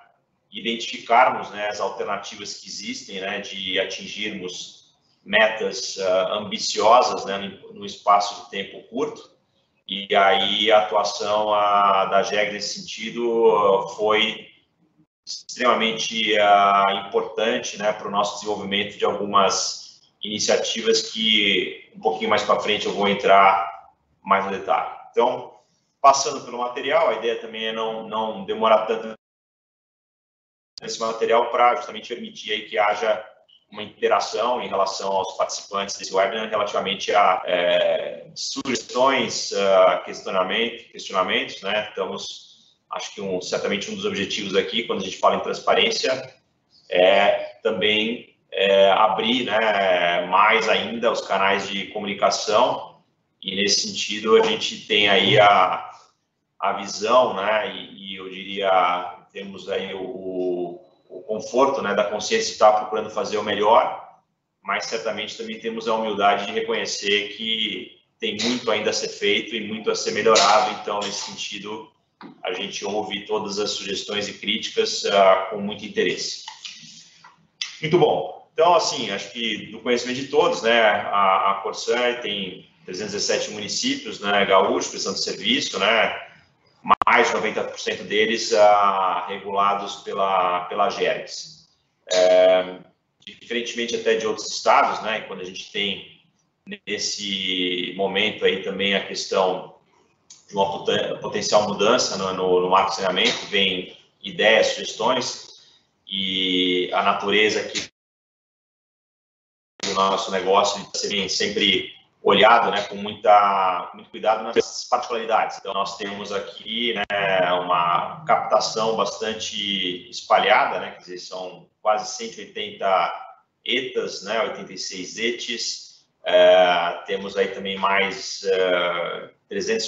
identificarmos, né, as alternativas que existem, né, de atingirmos metas ambiciosas, né, no espaço de tempo curto. E aí a atuação da GEG nesse sentido foi extremamente importante, né, para o nosso desenvolvimento de algumas iniciativas que um pouquinho mais para frente eu vou entrar mais no detalhe. Então, passando pelo material, a ideia também é não demorar tanto nesse material para justamente permitir aí que haja uma interação em relação aos participantes desse webinar relativamente a sugestões, questionamentos, né? Estamos, acho que certamente um dos objetivos aqui, quando a gente fala em transparência, é também abrir, né, mais ainda os canais de comunicação, e nesse sentido a gente tem aí a visão, né, e eu diria, temos aí o conforto, né, da consciência de estar procurando fazer o melhor, mas certamente também temos a humildade de reconhecer que tem muito ainda a ser feito e muito a ser melhorado. Então, nesse sentido, a gente ouve todas as sugestões e críticas com muito interesse. Muito bom. Então, assim, acho que do conhecimento de todos, né, a Corsan tem 317 municípios, né, gaúchos prestando serviço, né, mais de 90% deles regulados pela GERGS. Diferentemente até de outros estados, né, quando a gente tem nesse momento aí também a questão de uma potencial mudança no marco de saneamento, vem ideias, sugestões, e a natureza aqui do nosso negócio ser sempre olhado, né, com muito cuidado nas particularidades. Então, nós temos aqui, né, uma captação bastante espalhada, né, quer dizer, são quase 180 ETAs, né, 86 ETs. Temos aí também mais 300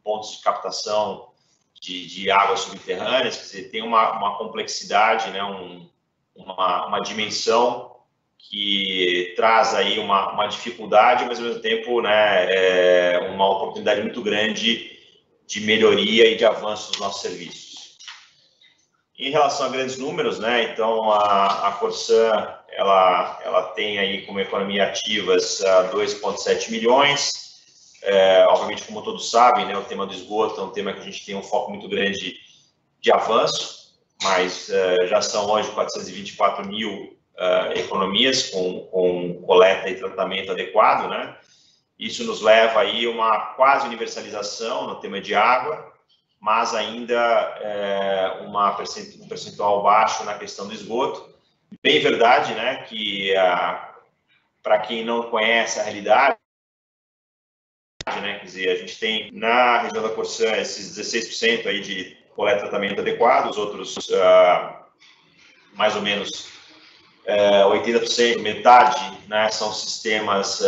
pontos de captação de águas subterrâneas, quer dizer, tem uma complexidade, né, uma dimensão que traz aí uma dificuldade, mas ao mesmo tempo, né, uma oportunidade muito grande de melhoria e de avanço dos nossos serviços. Em relação a grandes números, né, então a Corsan ela tem aí como economia ativas 2,7 milhões. Obviamente, como todos sabem, né, o tema do esgoto é um tema que a gente tem um foco muito grande de avanço, mas já são hoje 424 mil economias com coleta e tratamento adequado, né? Isso nos leva aí uma quase universalização no tema de água, mas ainda um percentual baixo na questão do esgoto. Bem verdade, né, que para quem não conhece a realidade, né, quer dizer, a gente tem na região da Corsan esses 16% aí de coleta e tratamento adequado, os outros mais ou menos 80%, metade, né, são sistemas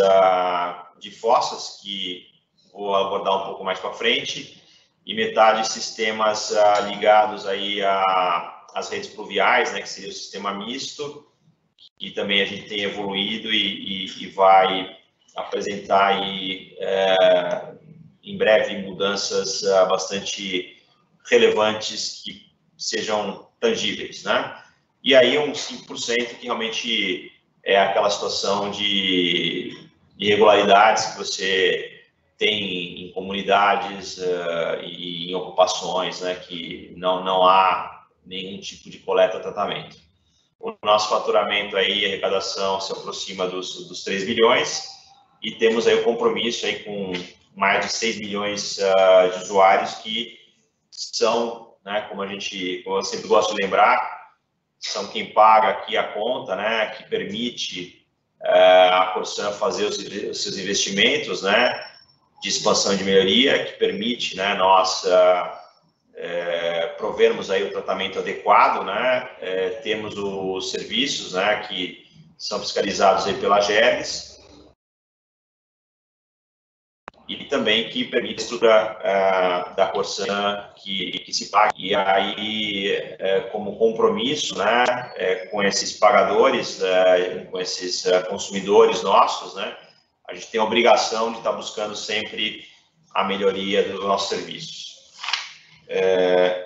de fossas, que vou abordar um pouco mais para frente, e metade sistemas ligados aí às redes pluviais, né, que seria o sistema misto, e também a gente tem evoluído e vai apresentar aí, em breve mudanças bastante relevantes que sejam tangíveis, né? E aí uns 5% que realmente é aquela situação de irregularidades que você tem em comunidades e em ocupações, né, que não há nenhum tipo de coleta ou tratamento. O nosso faturamento aí, a arrecadação se aproxima dos 3 bilhões e temos aí o compromisso aí com mais de 6 milhões de usuários que são, né, como eu sempre gosto de lembrar, são quem paga aqui a conta, né, que permite a Corsan fazer os seus investimentos, né, de expansão e de melhoria, que permite, né, nós provermos aí o tratamento adequado, né, temos os serviços, né, que são fiscalizados aí pela GERGS, e também que permite a estrutura da Corsan que se pague. E aí, como compromisso, né, com esses pagadores, com esses consumidores nossos, né, a gente tem a obrigação de estar buscando sempre a melhoria dos nossos serviços.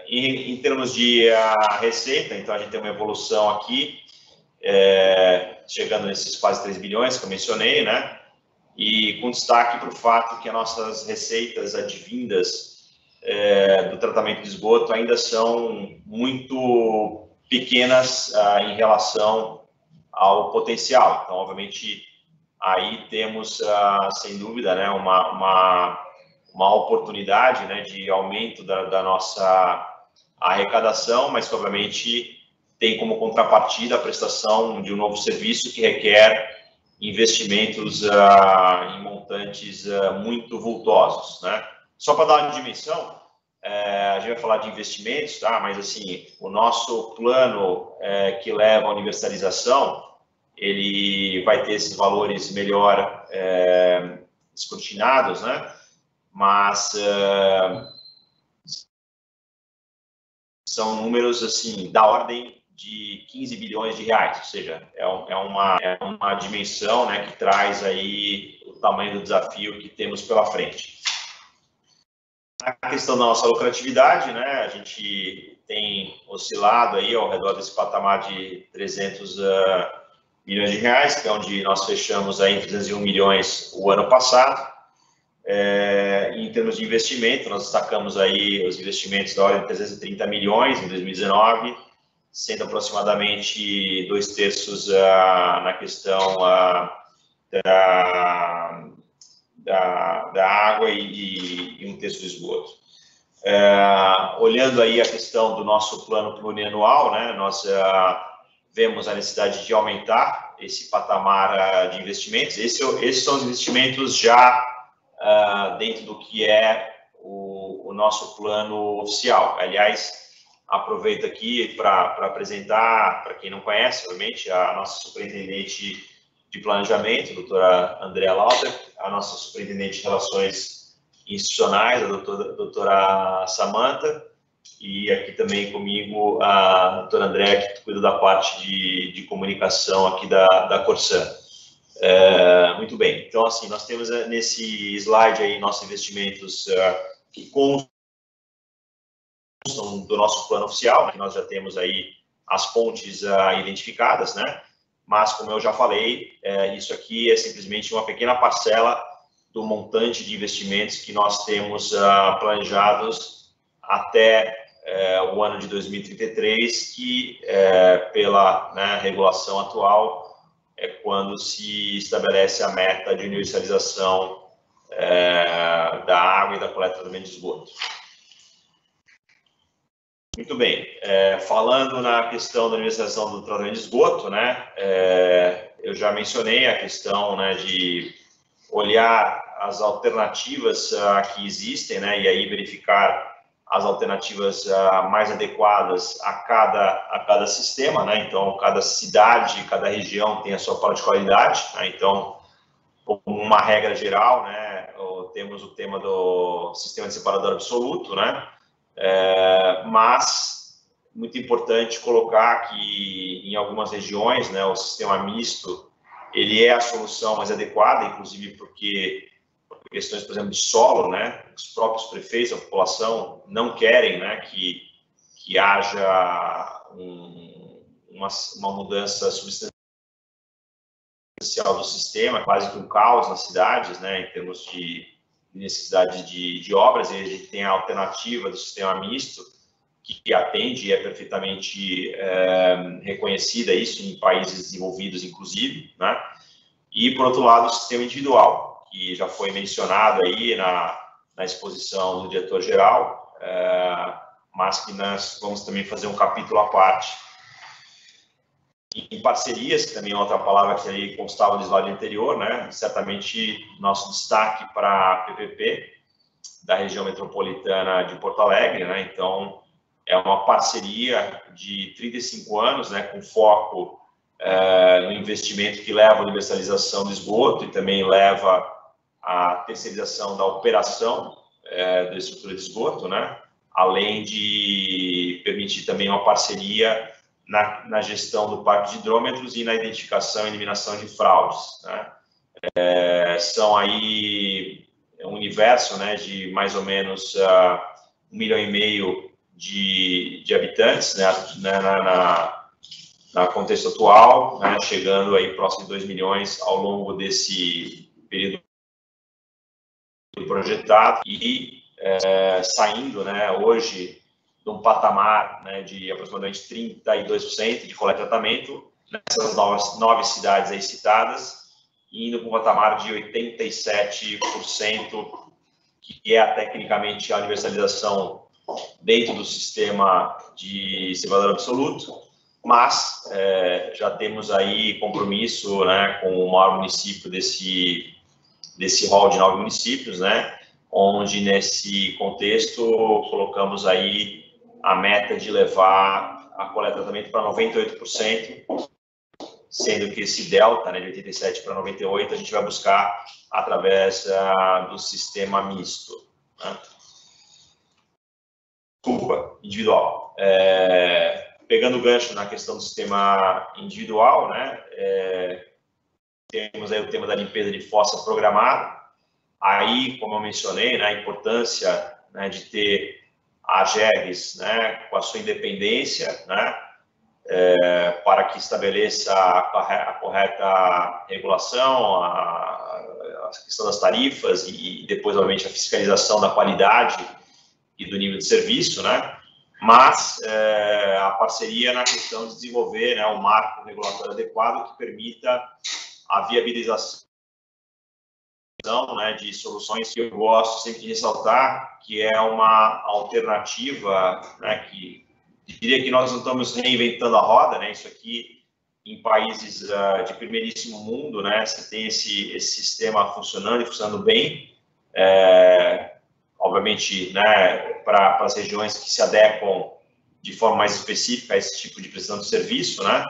Em termos de receita, então a gente tem uma evolução aqui, chegando nesses quase 3 bilhões que eu mencionei, né? E com destaque para o fato que as nossas receitas advindas do tratamento de esgoto ainda são muito pequenas em relação ao potencial. Então, obviamente, aí temos, sem dúvida, né, uma oportunidade, né, de aumento da nossa arrecadação, mas que, obviamente, tem como contrapartida a prestação de um novo serviço que requer investimentos em montantes muito vultosos, né? Só para dar uma dimensão, a gente vai falar de investimentos, tá? Mas assim, o nosso plano que leva à universalização, ele vai ter esses valores melhor escrutinados, né? Mas são números assim da ordem de 15 bilhões de reais, ou seja, é uma dimensão, né, que traz aí o tamanho do desafio que temos pela frente. A questão da nossa lucratividade, né, a gente tem oscilado aí ao redor desse patamar de 300 milhões de reais, que é onde nós fechamos aí em 301 milhões o ano passado. Em termos de investimento, nós destacamos aí os investimentos da ordem de 330 milhões em 2019, sendo aproximadamente 2/3 na questão da água e 1/3 do esgoto. Olhando aí a questão do nosso plano plurianual, né, nós vemos a necessidade de aumentar esse patamar de investimentos. Esses são os investimentos já dentro do que é o nosso plano oficial. Aliás, aproveito aqui para apresentar, para quem não conhece, obviamente, a nossa superintendente de planejamento, a doutora Andrea Lauter, a nossa superintendente de relações institucionais, a doutora Samantha, e aqui também comigo a doutora Andrea, que cuida da parte de comunicação aqui da Corsan. Muito bem, então assim, nós temos nesse slide aí nossos investimentos que constam do nosso plano oficial, né, que nós já temos aí as pontes identificadas, né, mas como eu já falei, isso aqui é simplesmente uma pequena parcela do montante de investimentos que nós temos planejados até o ano de 2033, que pela, né, regulação atual é quando se estabelece a meta de universalização da água e da coleta de esgoto. Muito bem, falando na questão da universalização do tratamento de esgoto, né, eu já mencionei a questão, né, de olhar as alternativas que existem, né, e aí verificar as alternativas mais adequadas a cada sistema, né, então cada cidade, cada região tem a sua particularidade, né, então, como uma regra geral, né, temos o tema do sistema de separador absoluto, né, mas muito importante colocar que em algumas regiões, né, o sistema misto ele é a solução mais adequada, inclusive porque por questões, por exemplo, de solo, né, os próprios prefeitos, a população não querem, né, que haja uma mudança substancial do sistema, quase que um caos nas cidades, né, em termos de necessidade de obras, e a gente tem a alternativa do sistema misto, que atende e é perfeitamente reconhecida isso em países desenvolvidos, inclusive, né? E, por outro lado, o sistema individual, que já foi mencionado aí na exposição do diretor-geral, mas que nós vamos também fazer um capítulo à parte. Em parcerias, que também é outra palavra que aí constava no slide anterior, né? Certamente nosso destaque para a PPP da região metropolitana de Porto Alegre, né? Então, é uma parceria de 35 anos, né? Com foco no investimento que leva à universalização do esgoto e também leva a terceirização da operação da estrutura de esgoto, né? Além de permitir também uma parceria na gestão do parque de hidrômetros e na identificação e eliminação de fraudes, né? São aí um universo, né, de mais ou menos 1,5 milhão de habitantes, né, na contexto atual, né, chegando aí próximo de 2 milhões ao longo desse período projetado e saindo, né, hoje de um patamar, né, de aproximadamente 32% de coleta e tratamento nessas nove cidades aí citadas, indo para um patamar de 87%, que é tecnicamente a universalização dentro do sistema de cevador absoluto, mas já temos aí compromisso, né, com o maior município desse rol de 9 municípios, né, onde nesse contexto colocamos aí a meta de levar a coleta de tratamento para 98%, sendo que esse delta, né, de 87 para 98, a gente vai buscar através do sistema misto, né? Desculpa, individual. Pegando o gancho na questão do sistema individual, né, temos aí o tema da limpeza de fossa programada. Aí, como eu mencionei, né, a importância, né, de ter a AGERGS, né, com a sua independência, né, para que estabeleça a correta regulação, a questão das tarifas e depois, obviamente, a fiscalização da qualidade e do nível de serviço, né? Mas a parceria na questão de desenvolver, né, um marco regulatório adequado que permita a viabilização, né, de soluções que eu gosto sempre de ressaltar, que é uma alternativa, né, que diria que nós não estamos reinventando a roda, né? Isso aqui, em países de primeiríssimo mundo, né? Você tem esse sistema funcionando e funcionando bem. Obviamente, né, para as regiões que se adequam de forma mais específica a esse tipo de prestação de serviço, né?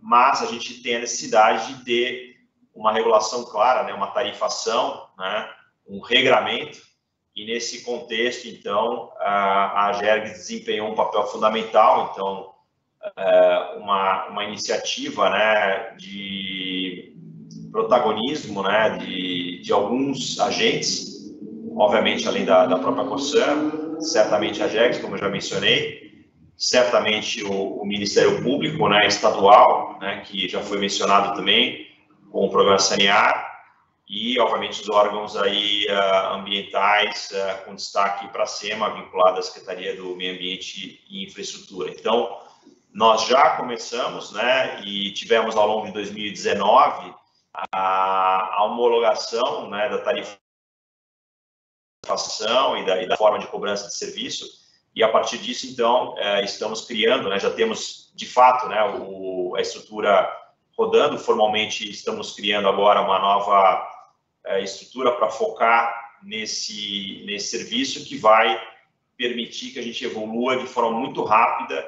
Mas a gente tem a necessidade de ter uma regulação clara, né? Uma tarifação, né? Um regramento. E nesse contexto, então, a AGERGS desempenhou um papel fundamental. Então, uma iniciativa, né, de protagonismo, né, de alguns agentes, obviamente, além da própria Corsã, certamente a AGERGS, como eu já mencionei, certamente o Ministério Público, né, estadual, né, que já foi mencionado também, com o programa Sanear, e, obviamente, os órgãos aí, ambientais, com destaque para a SEMA, vinculado à Secretaria do Meio Ambiente e Infraestrutura. Então, nós já começamos, né, e tivemos ao longo de 2019 a homologação, né, da tarifação e da forma de cobrança de serviço, e a partir disso, então, estamos criando, né, já temos, de fato, né, a estrutura rodando. Formalmente, estamos criando agora uma nova estrutura para focar nesse serviço, que vai permitir que a gente evolua de forma muito rápida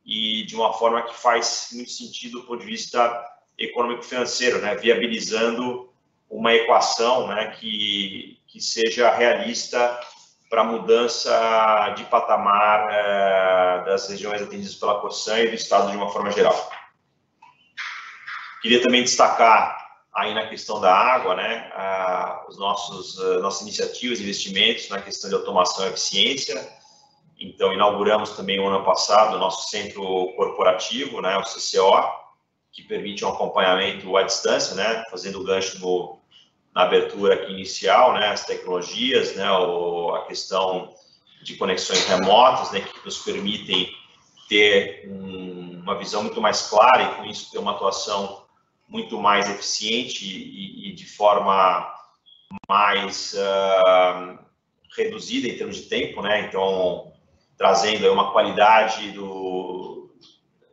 e de uma forma que faz muito sentido do ponto de vista econômico-financeiro, né, viabilizando uma equação, né, que seja realista para a mudança de patamar das regiões atendidas pela Corsã e do Estado de uma forma geral. Queria também destacar aí na questão da água, né, nossas iniciativas e investimentos na questão de automação e eficiência. Então, inauguramos também o ano passado o nosso centro corporativo, né, o CCO, que permite um acompanhamento à distância, né, fazendo o gancho na abertura aqui inicial, né, as tecnologias, né, a questão de conexões remotas, né, que nos permitem ter uma visão muito mais clara e, com isso, ter uma atuação muito mais eficiente e de forma mais reduzida em termos de tempo, né? Então, trazendo uma qualidade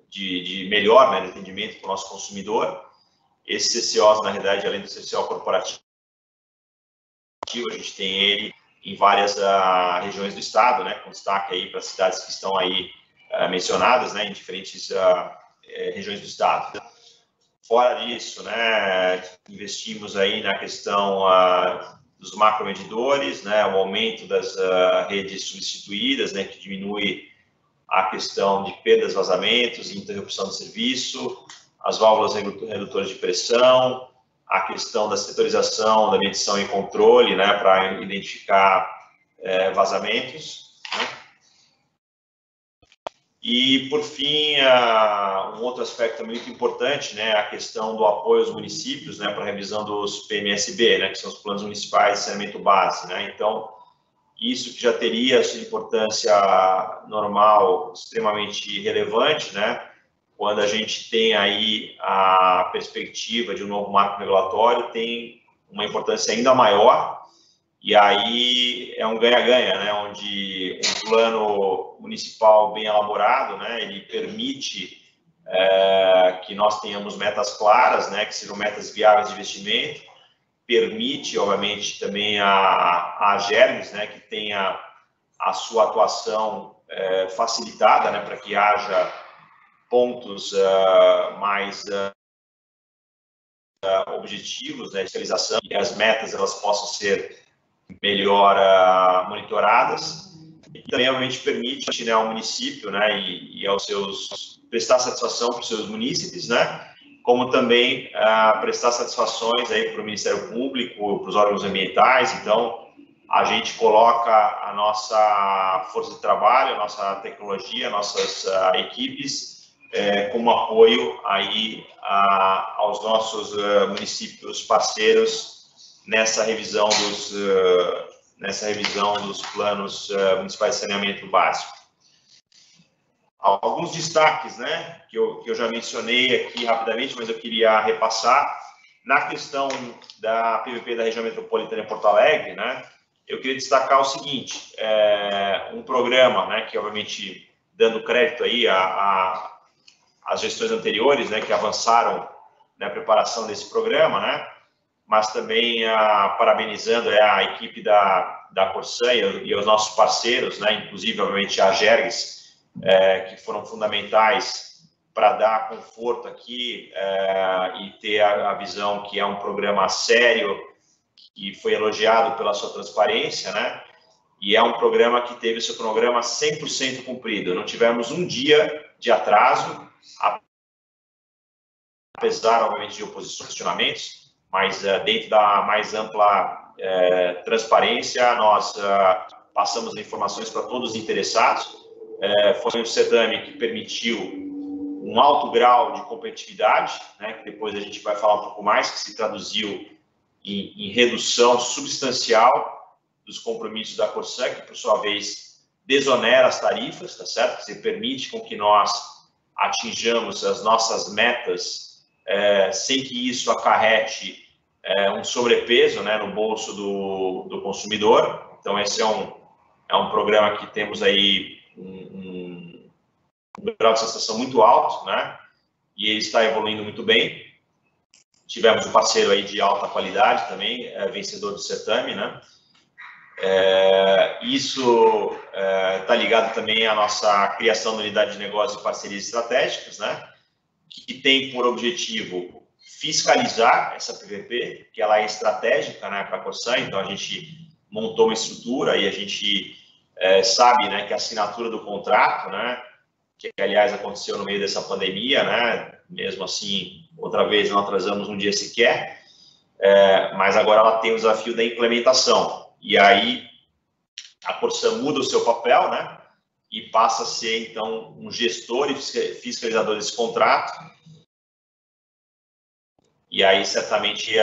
de melhor, né, de atendimento para o nosso consumidor. Esses CCOs, na realidade, além do CCO corporativo, a gente tem ele em várias regiões do estado, né, com destaque aí para as cidades que estão aí mencionadas, né, em diferentes regiões do estado. Fora disso, né, investimos aí na questão dos macromedidores, né, o aumento das redes substituídas, né, que diminui a questão de perdas, vazamentos e interrupção do serviço, as válvulas redutoras de pressão, a questão da setorização, da medição e controle, né, para identificar vazamentos, né? E, por fim, um outro aspecto muito importante, né, a questão do apoio aos municípios, né, para a revisão dos PMSB, né, que são os planos municipais de saneamento base, né? Então, isso que já teria sua importância normal extremamente relevante, né, quando a gente tem aí a perspectiva de um novo marco regulatório, tem uma importância ainda maior. E aí é um ganha-ganha, né, onde um plano municipal bem elaborado, né, ele permite que nós tenhamos metas claras, né, que sejam metas viáveis de investimento, permite, obviamente, também a AGERGS, né, que tenha a sua atuação facilitada, né, para que haja pontos mais objetivos, né, de fiscalização, e as metas elas possam ser melhor monitoradas, e também, obviamente, permite, né, ao município, né, e aos seus, prestar satisfação para os seus munícipes, né, como também prestar satisfações aí para o Ministério Público, para os órgãos ambientais. Então, a gente coloca a nossa força de trabalho, a nossa tecnologia, nossas equipes como apoio aí aos nossos municípios parceiros nessa revisão dos planos municipais de saneamento básico. Alguns destaques, né, que eu já mencionei aqui rapidamente, mas eu queria repassar. Na questão da PVP da região metropolitana de Porto Alegre, né, eu queria destacar o seguinte: um programa, né, que obviamente dando crédito aí às gestões anteriores, né, que avançaram na preparação desse programa, né, mas também parabenizando a equipe da Corsan e os nossos parceiros, né, inclusive, obviamente, a AGERGS, que foram fundamentais para dar conforto aqui e ter a visão que é um programa sério, que foi elogiado pela sua transparência, né, e é um programa que teve seu cronograma 100% cumprido. Não tivemos um dia de atraso, apesar, obviamente, de oposições e questionamentos, mas dentro da mais ampla transparência, nós passamos informações para todos os interessados. Foi um certame que permitiu um alto grau de competitividade, né, que depois a gente vai falar um pouco mais, que se traduziu em redução substancial dos compromissos da Corsan, que, por sua vez, desonera as tarifas, tá certo? Que permite com que nós atinjamos as nossas metas sem que isso acarrete um sobrepeso, né, no bolso do consumidor. Então, esse é um programa que temos aí um grau de satisfação muito alto, né, e ele está evoluindo muito bem. Tivemos um parceiro aí de alta qualidade também, vencedor do certame, né. Isso está ligado também à nossa criação da unidade de negócios e parcerias estratégicas, né, que tem por objetivo fiscalizar essa PVP, que ela é estratégica, né, para a Corsan. Então, a gente montou uma estrutura e a gente sabe, né, que a assinatura do contrato, né, que, aliás, aconteceu no meio dessa pandemia, né, mesmo assim, outra vez, não atrasamos um dia sequer, mas agora ela tem o desafio da implementação. E aí, a Corsan muda o seu papel, né, e passa a ser, então, um gestor e fiscalizador desse contrato. E aí, certamente,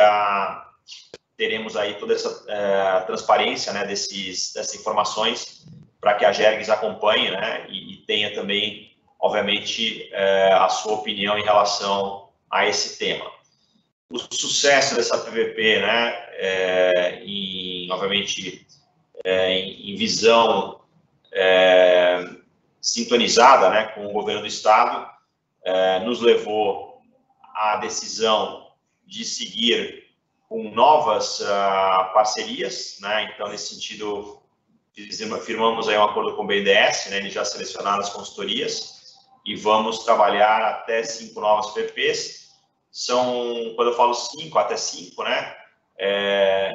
teremos aí toda essa transparência, né, dessas informações para que a AGERGS acompanhe, né, e tenha também, obviamente, a sua opinião em relação a esse tema. O sucesso dessa PVP, né, obviamente, em visão sintonizada, né, com o governo do Estado, nos levou à decisão de seguir com novas parcerias, né? Então, nesse sentido, firmamos aí um acordo com o BNDES, né? Eles já selecionaram as consultorias e vamos trabalhar até 5 novas PPs, quando eu falo 5 até 5, né?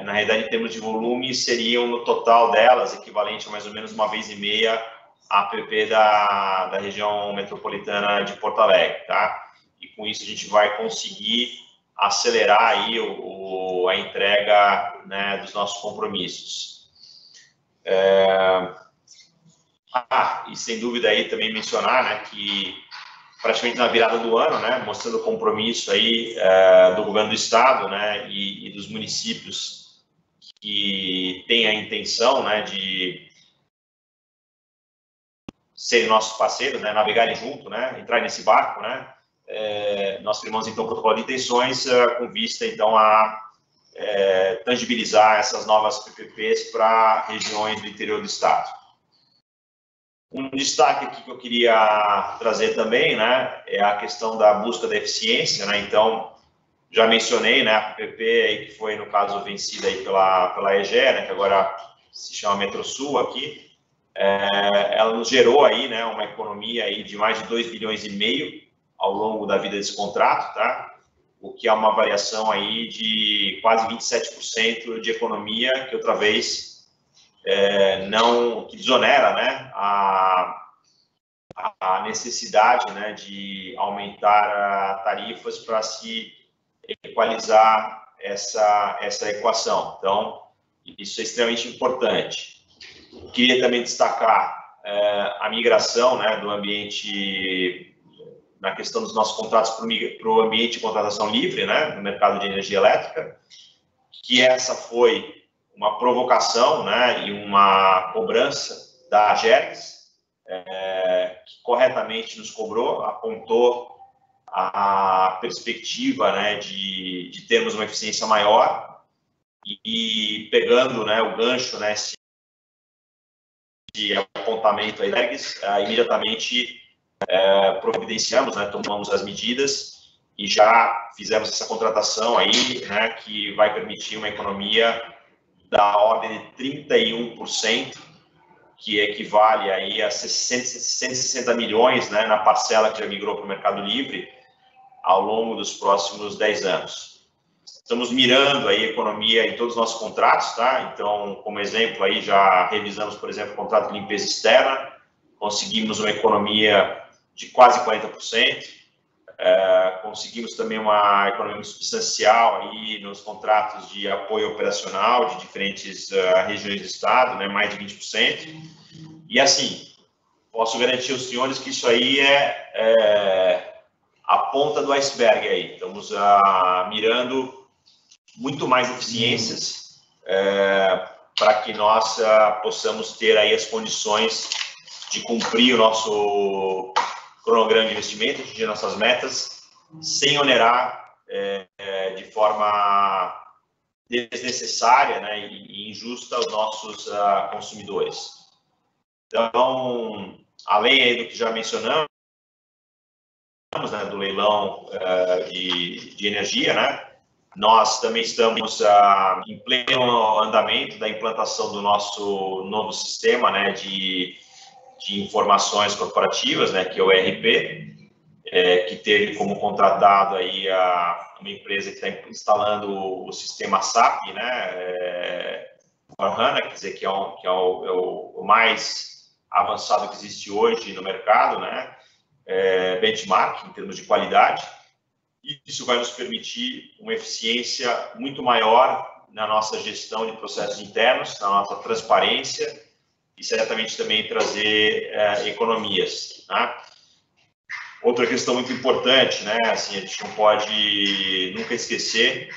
Na realidade, em termos de volume, seriam no total delas equivalente a mais ou menos 1,5 vezes a APP da região metropolitana de Porto Alegre, tá? E com isso a gente vai conseguir acelerar aí a entrega, né, dos nossos compromissos. E sem dúvida aí também mencionar, né, que praticamente na virada do ano, né, mostrando o compromisso aí do governo do estado, né, e dos municípios que têm a intenção, né, de serem nossos parceiros, né, navegarem junto, né, entrar nesse barco, né. Nós firmamos então o protocolo de intenções com vista então a tangibilizar essas novas PPPs para regiões do interior do estado. Um destaque aqui que eu queria trazer também, né, é a questão da busca da eficiência, né. Então, já mencionei, né, a PPP aí que foi, no caso, vencida aí pela EGE, né, que agora se chama Metrosul aqui. Ela nos gerou aí, né, uma economia aí de mais de 2,5 bilhões ao longo da vida desse contrato, tá? O que é uma variação aí de quase 27% de economia, que outra vez que desonera, né, a necessidade, né, de aumentar tarifas para se equalizar essa equação. Então, isso é extremamente importante. Queria também destacar a migração, né, do ambiente, na questão dos nossos contratos para o ambiente de contratação livre, né, no mercado de energia elétrica, que essa foi uma provocação, né, e uma cobrança da AGERGS, que corretamente nos cobrou, apontou a perspectiva, né, de termos uma eficiência maior e pegando, né, o gancho, né, de apontamento da AGERGS, imediatamente providenciamos, né, tomamos as medidas e já fizemos essa contratação aí, né, que vai permitir uma economia da ordem de 31%, que equivale aí a 160 milhões, né, na parcela que já migrou para o Mercado Livre ao longo dos próximos 10 anos. Estamos mirando aí a economia em todos os nossos contratos, tá? Então, como exemplo aí, já revisamos, por exemplo, o contrato de limpeza externa, conseguimos uma economia de quase 40%, conseguimos também uma economia substancial aí nos contratos de apoio operacional de diferentes regiões do estado, né, mais de 20%. E assim, posso garantir aos senhores que isso aí é a ponta do iceberg aí. Estamos mirando muito mais eficiências para que nós possamos ter aí as condições de cumprir o nosso cronograma de investimento, atingir nossas metas, sem onerar de forma desnecessária, né, e injusta os nossos consumidores. Então, além aí do que já mencionamos, né, do leilão de energia, né, nós também estamos em pleno andamento da implantação do nosso novo sistema, né, de informações corporativas, né, que é o ERP, que teve como contratado aí uma empresa que está instalando o sistema SAP, né, HANA, quer dizer, que é o mais avançado que existe hoje no mercado, né, benchmark em termos de qualidade. Isso vai nos permitir uma eficiência muito maior na nossa gestão de processos internos, na nossa transparência e certamente também trazer economias, tá? Outra questão muito importante, né, assim, a gente não pode nunca esquecer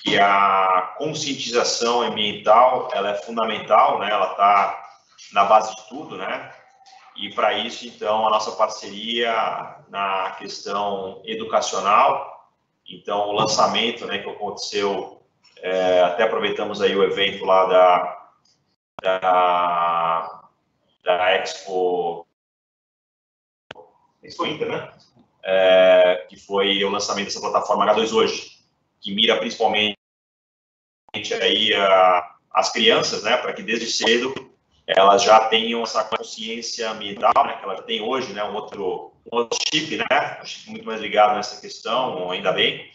que a conscientização ambiental, ela é fundamental, né, ela está na base de tudo, né, e para isso, então, a nossa parceria na questão educacional, então, o lançamento, né, que aconteceu, até aproveitamos aí o evento lá da Expo Inter, né? Que foi o lançamento dessa plataforma H2 Hoje, que mira principalmente aí as crianças, né, para que desde cedo elas já tenham essa consciência ambiental, né, que ela já tem hoje, né, um outro outro chip, né? Um chip muito mais ligado nessa questão, ainda bem.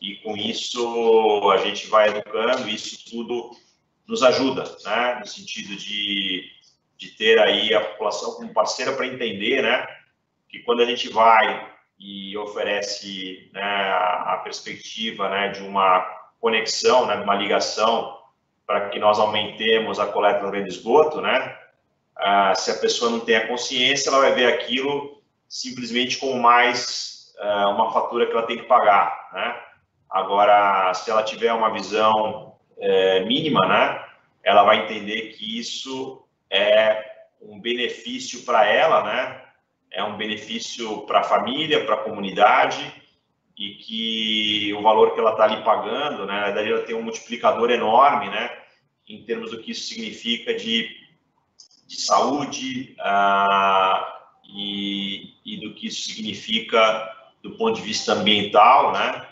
E com isso a gente vai educando, isso tudo nos ajuda, né? No sentido de ter aí a população como parceira para entender, né? Que quando a gente vai e oferece, né, a perspectiva, né, de uma conexão, né, de uma ligação para que nós aumentemos a coleta no grande esgoto, né? Se a pessoa não tem a consciência, ela vai ver aquilo simplesmente como mais uma fatura que ela tem que pagar, né? Agora, se ela tiver uma visão mínima, né, ela vai entender que isso é um benefício para ela, né? É um benefício para a família, para a comunidade, e que o valor que ela está ali pagando, né, na verdade, ela tem um multiplicador enorme, né, em termos do que isso significa de saúde e do que isso significa do ponto de vista ambiental, né,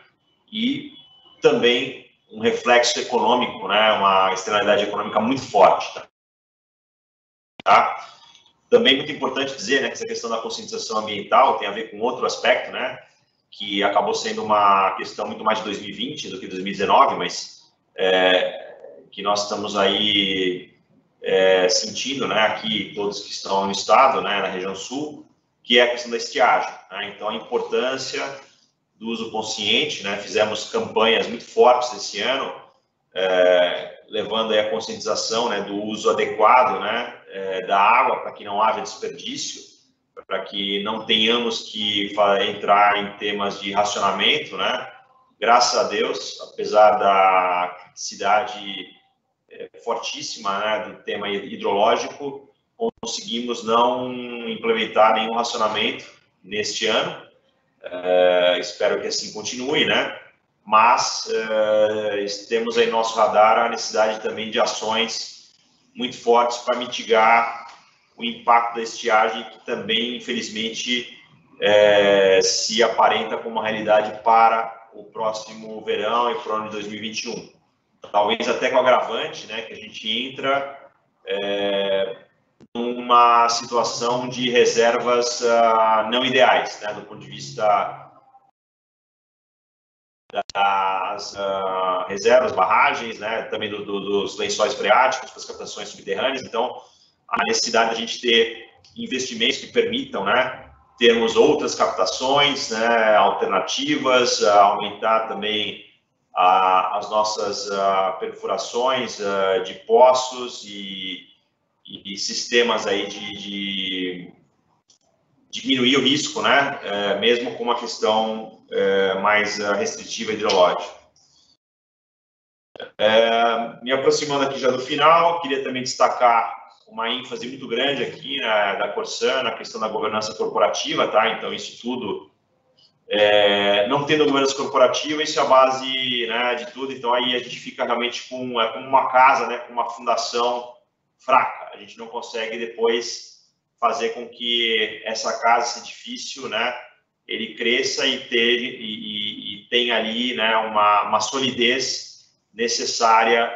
e também um reflexo econômico, né, uma externalidade econômica muito forte, tá? Também muito importante dizer, né, que essa questão da conscientização ambiental tem a ver com outro aspecto, né, que acabou sendo uma questão muito mais de 2020 do que 2019, mas que nós estamos aí sentindo, né, aqui todos que estão no estado, né, na região sul, que é a questão da estiagem, né? Então a importância do uso consciente, né? Fizemos campanhas muito fortes esse ano, levando aí a conscientização, né, do uso adequado, né, da água, para que não haja desperdício, para que não tenhamos que entrar em temas de racionamento, né? Graças a Deus, apesar da criticidade fortíssima, né, do tema hidrológico, conseguimos não implementar nenhum racionamento neste ano. Espero que assim continue, né? Mas temos aí no nosso radar a necessidade também de ações muito fortes para mitigar o impacto da estiagem, que também, infelizmente, se aparenta como uma realidade para o próximo verão e para o ano de 2021. Talvez até com agravante, né, que a gente entra numa situação de reservas não ideais, né, do ponto de vista das reservas, barragens, né, também dos lençóis freáticos, das captações subterrâneas. Então, a necessidade de a gente ter investimentos que permitam, né, termos outras captações, né, alternativas, aumentar também as nossas perfurações de poços e sistemas aí de diminuir o risco, né, mesmo com uma questão mais restritiva hidrológica. Me aproximando aqui já do final, queria também destacar uma ênfase muito grande aqui da Corsan, na questão da governança corporativa, tá? Então, isso tudo, não tendo governança corporativa, isso é a base, né, de tudo. Então, aí a gente fica realmente com uma casa, né, com uma fundação fraca. A gente não consegue depois fazer com que essa casa, esse edifício, né, ele cresça e tenha ali, né, uma solidez necessária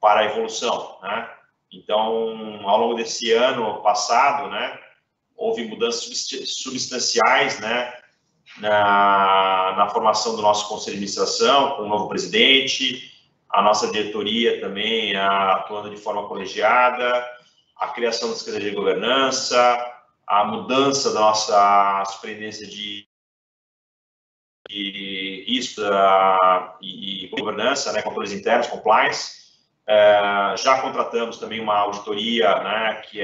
para a evolução, né? Então, ao longo desse ano passado, né, houve mudanças substanciais, né, na formação do nosso conselho de administração, com o novo presidente, a nossa diretoria também atuando de forma colegiada, a criação da Secretaria de Governança, a mudança da nossa superintendência de risco e governança, né, controles internos, compliance. Já contratamos também uma auditoria, né, que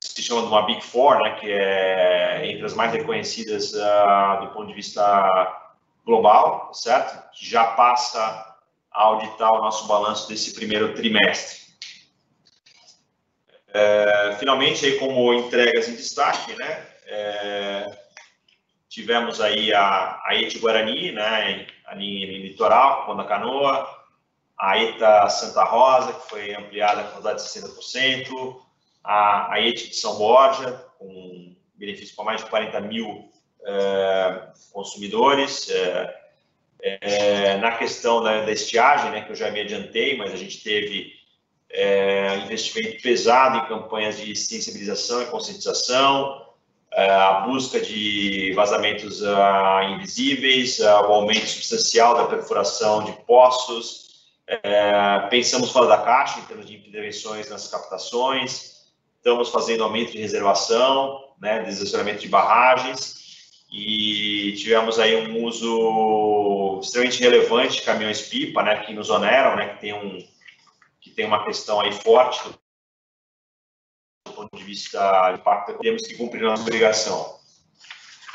se chama de uma Big Four, né, que é entre as mais reconhecidas do ponto de vista global, certo? Que já passa a auditar o nosso balanço desse primeiro trimestre. Finalmente, aí, como entregas em destaque, né, tivemos aí a ETA Guarani, né, ali em Litoral, Ponta Canoa, a ETA Santa Rosa, que foi ampliada com a de 60%, a ETA de São Borja, com benefício para mais de 40 mil consumidores. Na questão da estiagem, né, que eu já me adiantei, mas a gente teve investimento pesado em campanhas de sensibilização e conscientização, a busca de vazamentos invisíveis, o aumento substancial da perfuração de poços, pensamos fora da caixa em termos de intervenções nas captações, estamos fazendo aumento de reservação, né, desacionamento de barragens, e tivemos aí um uso extremamente relevante de caminhões-pipa, né, que nos oneram, né, que tem uma questão aí forte do ponto de vista de impacto, temos que cumprir nossa obrigação.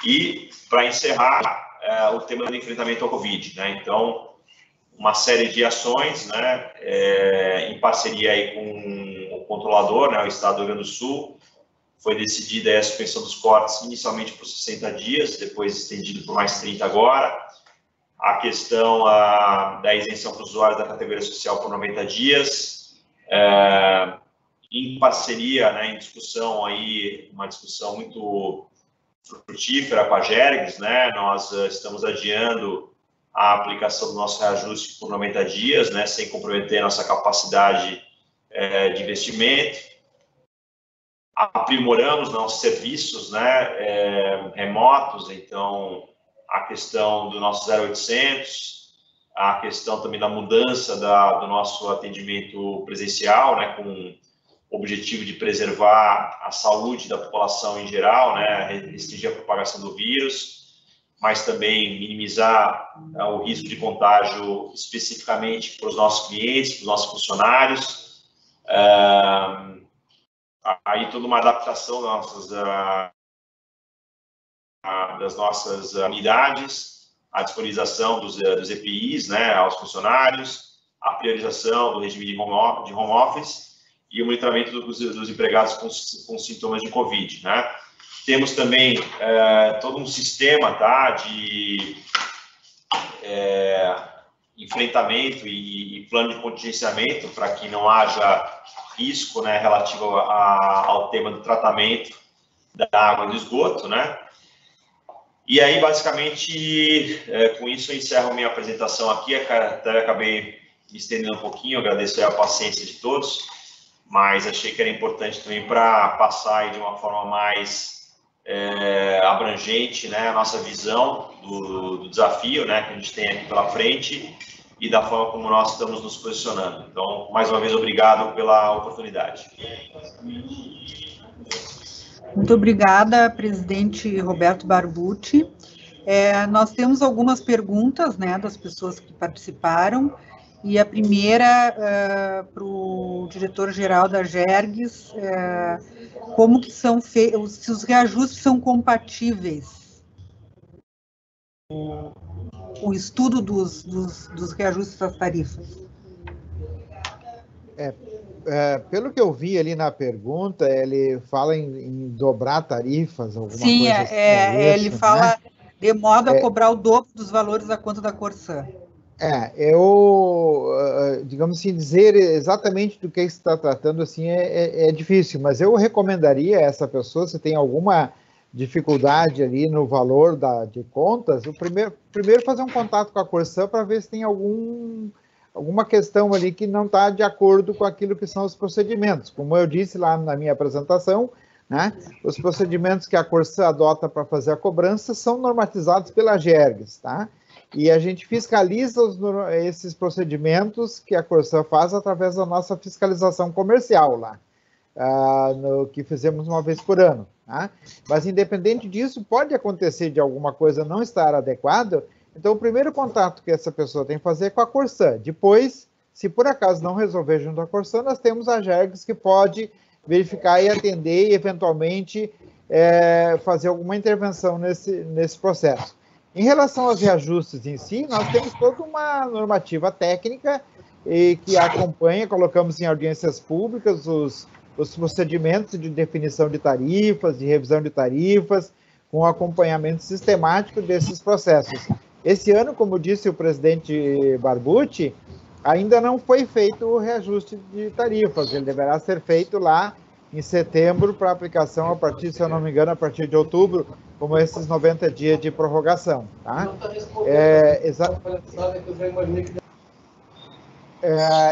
E, para encerrar, o tema do enfrentamento ao Covid, né, então, uma série de ações, né, em parceria aí com o controlador, né, o Estado do Rio Grande do Sul. Foi decidida a suspensão dos cortes inicialmente por 60 dias, depois estendido por mais 30 agora. A questão da isenção para os usuários da categoria social por 90 dias. Em parceria, né, em discussão aí, uma discussão muito frutífera com a Gergs, né, nós estamos adiando a aplicação do nosso reajuste por 90 dias, né, sem comprometer a nossa capacidade de investimento. Aprimoramos nossos serviços, né, remotos, então a questão do nosso 0800, a questão também da mudança do nosso atendimento presencial, né, com o objetivo de preservar a saúde da população em geral, né, restringir a propagação do vírus, mas também minimizar o risco de contágio especificamente para os nossos clientes, para os nossos funcionários. Aí toda uma adaptação das nossas unidades, a disponibilização dos EPIs, né, aos funcionários, a priorização do regime de home office e o monitoramento dos empregados com sintomas de Covid, né. Temos também todo um sistema, tá, de enfrentamento e plano de contingenciamento para que não haja risco, né, relativo ao tema do tratamento da água e do esgoto, né? E aí, basicamente, com isso eu encerro minha apresentação aqui. Até acabei me estendendo um pouquinho, agradeço a paciência de todos, mas achei que era importante também para passar aí de uma forma mais abrangente, né, a nossa visão do desafio, né, que a gente tem aqui pela frente e da forma como nós estamos nos posicionando. Então, mais uma vez, obrigado pela oportunidade. Muito obrigada, presidente Roberto Barbucci. Nós temos algumas perguntas, né, das pessoas que participaram, e a primeira para o diretor-geral da Gergs, como que são feitos, se os reajustes são compatíveis, o estudo dos reajustes das tarifas. Pelo que eu vi ali na pergunta, ele fala em dobrar tarifas, alguma coisa assim. Sim, ele fala, né, de modo a cobrar o dobro dos valores da conta da Corsã. Digamos assim, dizer exatamente do que se está tratando assim é difícil, mas eu recomendaria a essa pessoa, se tem alguma dificuldade ali no valor de contas, primeiro fazer um contato com a Corsã para ver se tem alguma questão ali que não está de acordo com aquilo que são os procedimentos. Como eu disse lá na minha apresentação, né, os procedimentos que a Corsã adota para fazer a cobrança são normatizados pela Gergs, tá? E a gente fiscaliza esses procedimentos que a Corsã faz através da nossa fiscalização comercial lá, que fizemos uma vez por ano, tá? Mas independente disso, pode acontecer de alguma coisa não estar adequada. Então, o primeiro contato que essa pessoa tem que fazer é com a Corsã. Depois, se por acaso não resolver junto à Corsã, nós temos a Gergs que pode verificar e atender e, eventualmente, fazer alguma intervenção nesse processo. Em relação aos reajustes em si, nós temos toda uma normativa técnica que acompanha, colocamos em audiências públicas os procedimentos de definição de tarifas, de revisão de tarifas, com acompanhamento sistemático desses processos. Esse ano, como disse o presidente Barbucci, ainda não foi feito o reajuste de tarifas. Ele deverá ser feito lá em setembro para aplicação a partir, se eu não me engano, a partir de outubro, como esses 90 dias de prorrogação. Tá?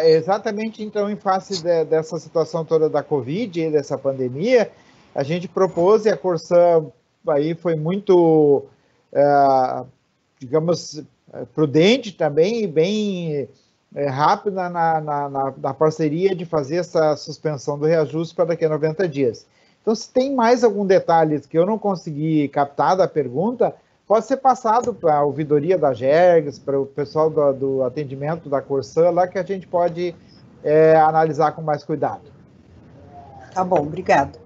Exatamente, então, em face dessa situação toda da Covid, dessa pandemia, a gente propôs, e a Corsã aí foi muito, digamos, prudente também e bem rápida na parceria de fazer essa suspensão do reajuste para daqui a 90 dias. Então, se tem mais algum detalhe que eu não consegui captar da pergunta, pode ser passado para a ouvidoria da Gergs, para o pessoal do atendimento da Corsã, lá que a gente pode analisar com mais cuidado. Tá bom, obrigada.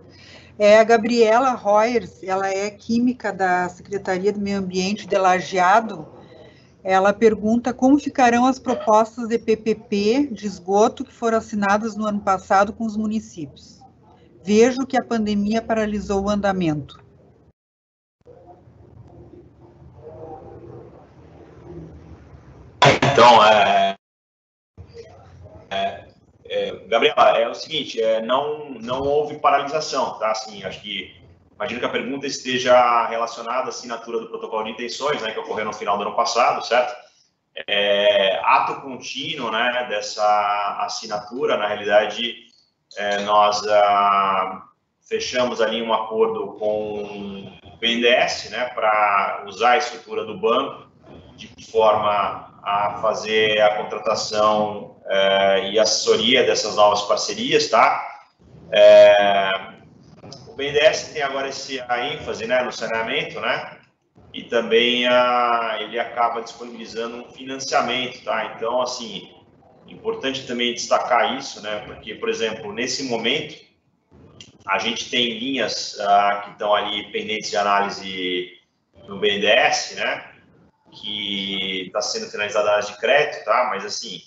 A Gabriela Royers, ela é química da Secretaria do Meio Ambiente de Lajeado. Ela pergunta como ficarão as propostas de PPP de esgoto que foram assinadas no ano passado com os municípios. Vejo que a pandemia paralisou o andamento. Então, Gabriela, é o seguinte, não houve paralisação, tá? Assim, acho que, imagino que a pergunta esteja relacionada à assinatura do protocolo de intenções, né, que ocorreu no final do ano passado, certo? Ato contínuo, né, dessa assinatura, na realidade, nós fechamos ali um acordo com o BNDES, né, para usar a estrutura do banco de forma a fazer a contratação e assessoria dessas novas parcerias, tá? O BNDES tem agora a ênfase, né, no saneamento, né? E também ele acaba disponibilizando um financiamento, tá? Então, assim, importante também destacar isso, né? Porque, por exemplo, nesse momento, a gente tem linhas que estão ali pendentes de análise no BNDES, né? Que está sendo finalizada a análise de crédito, tá? Mas, assim,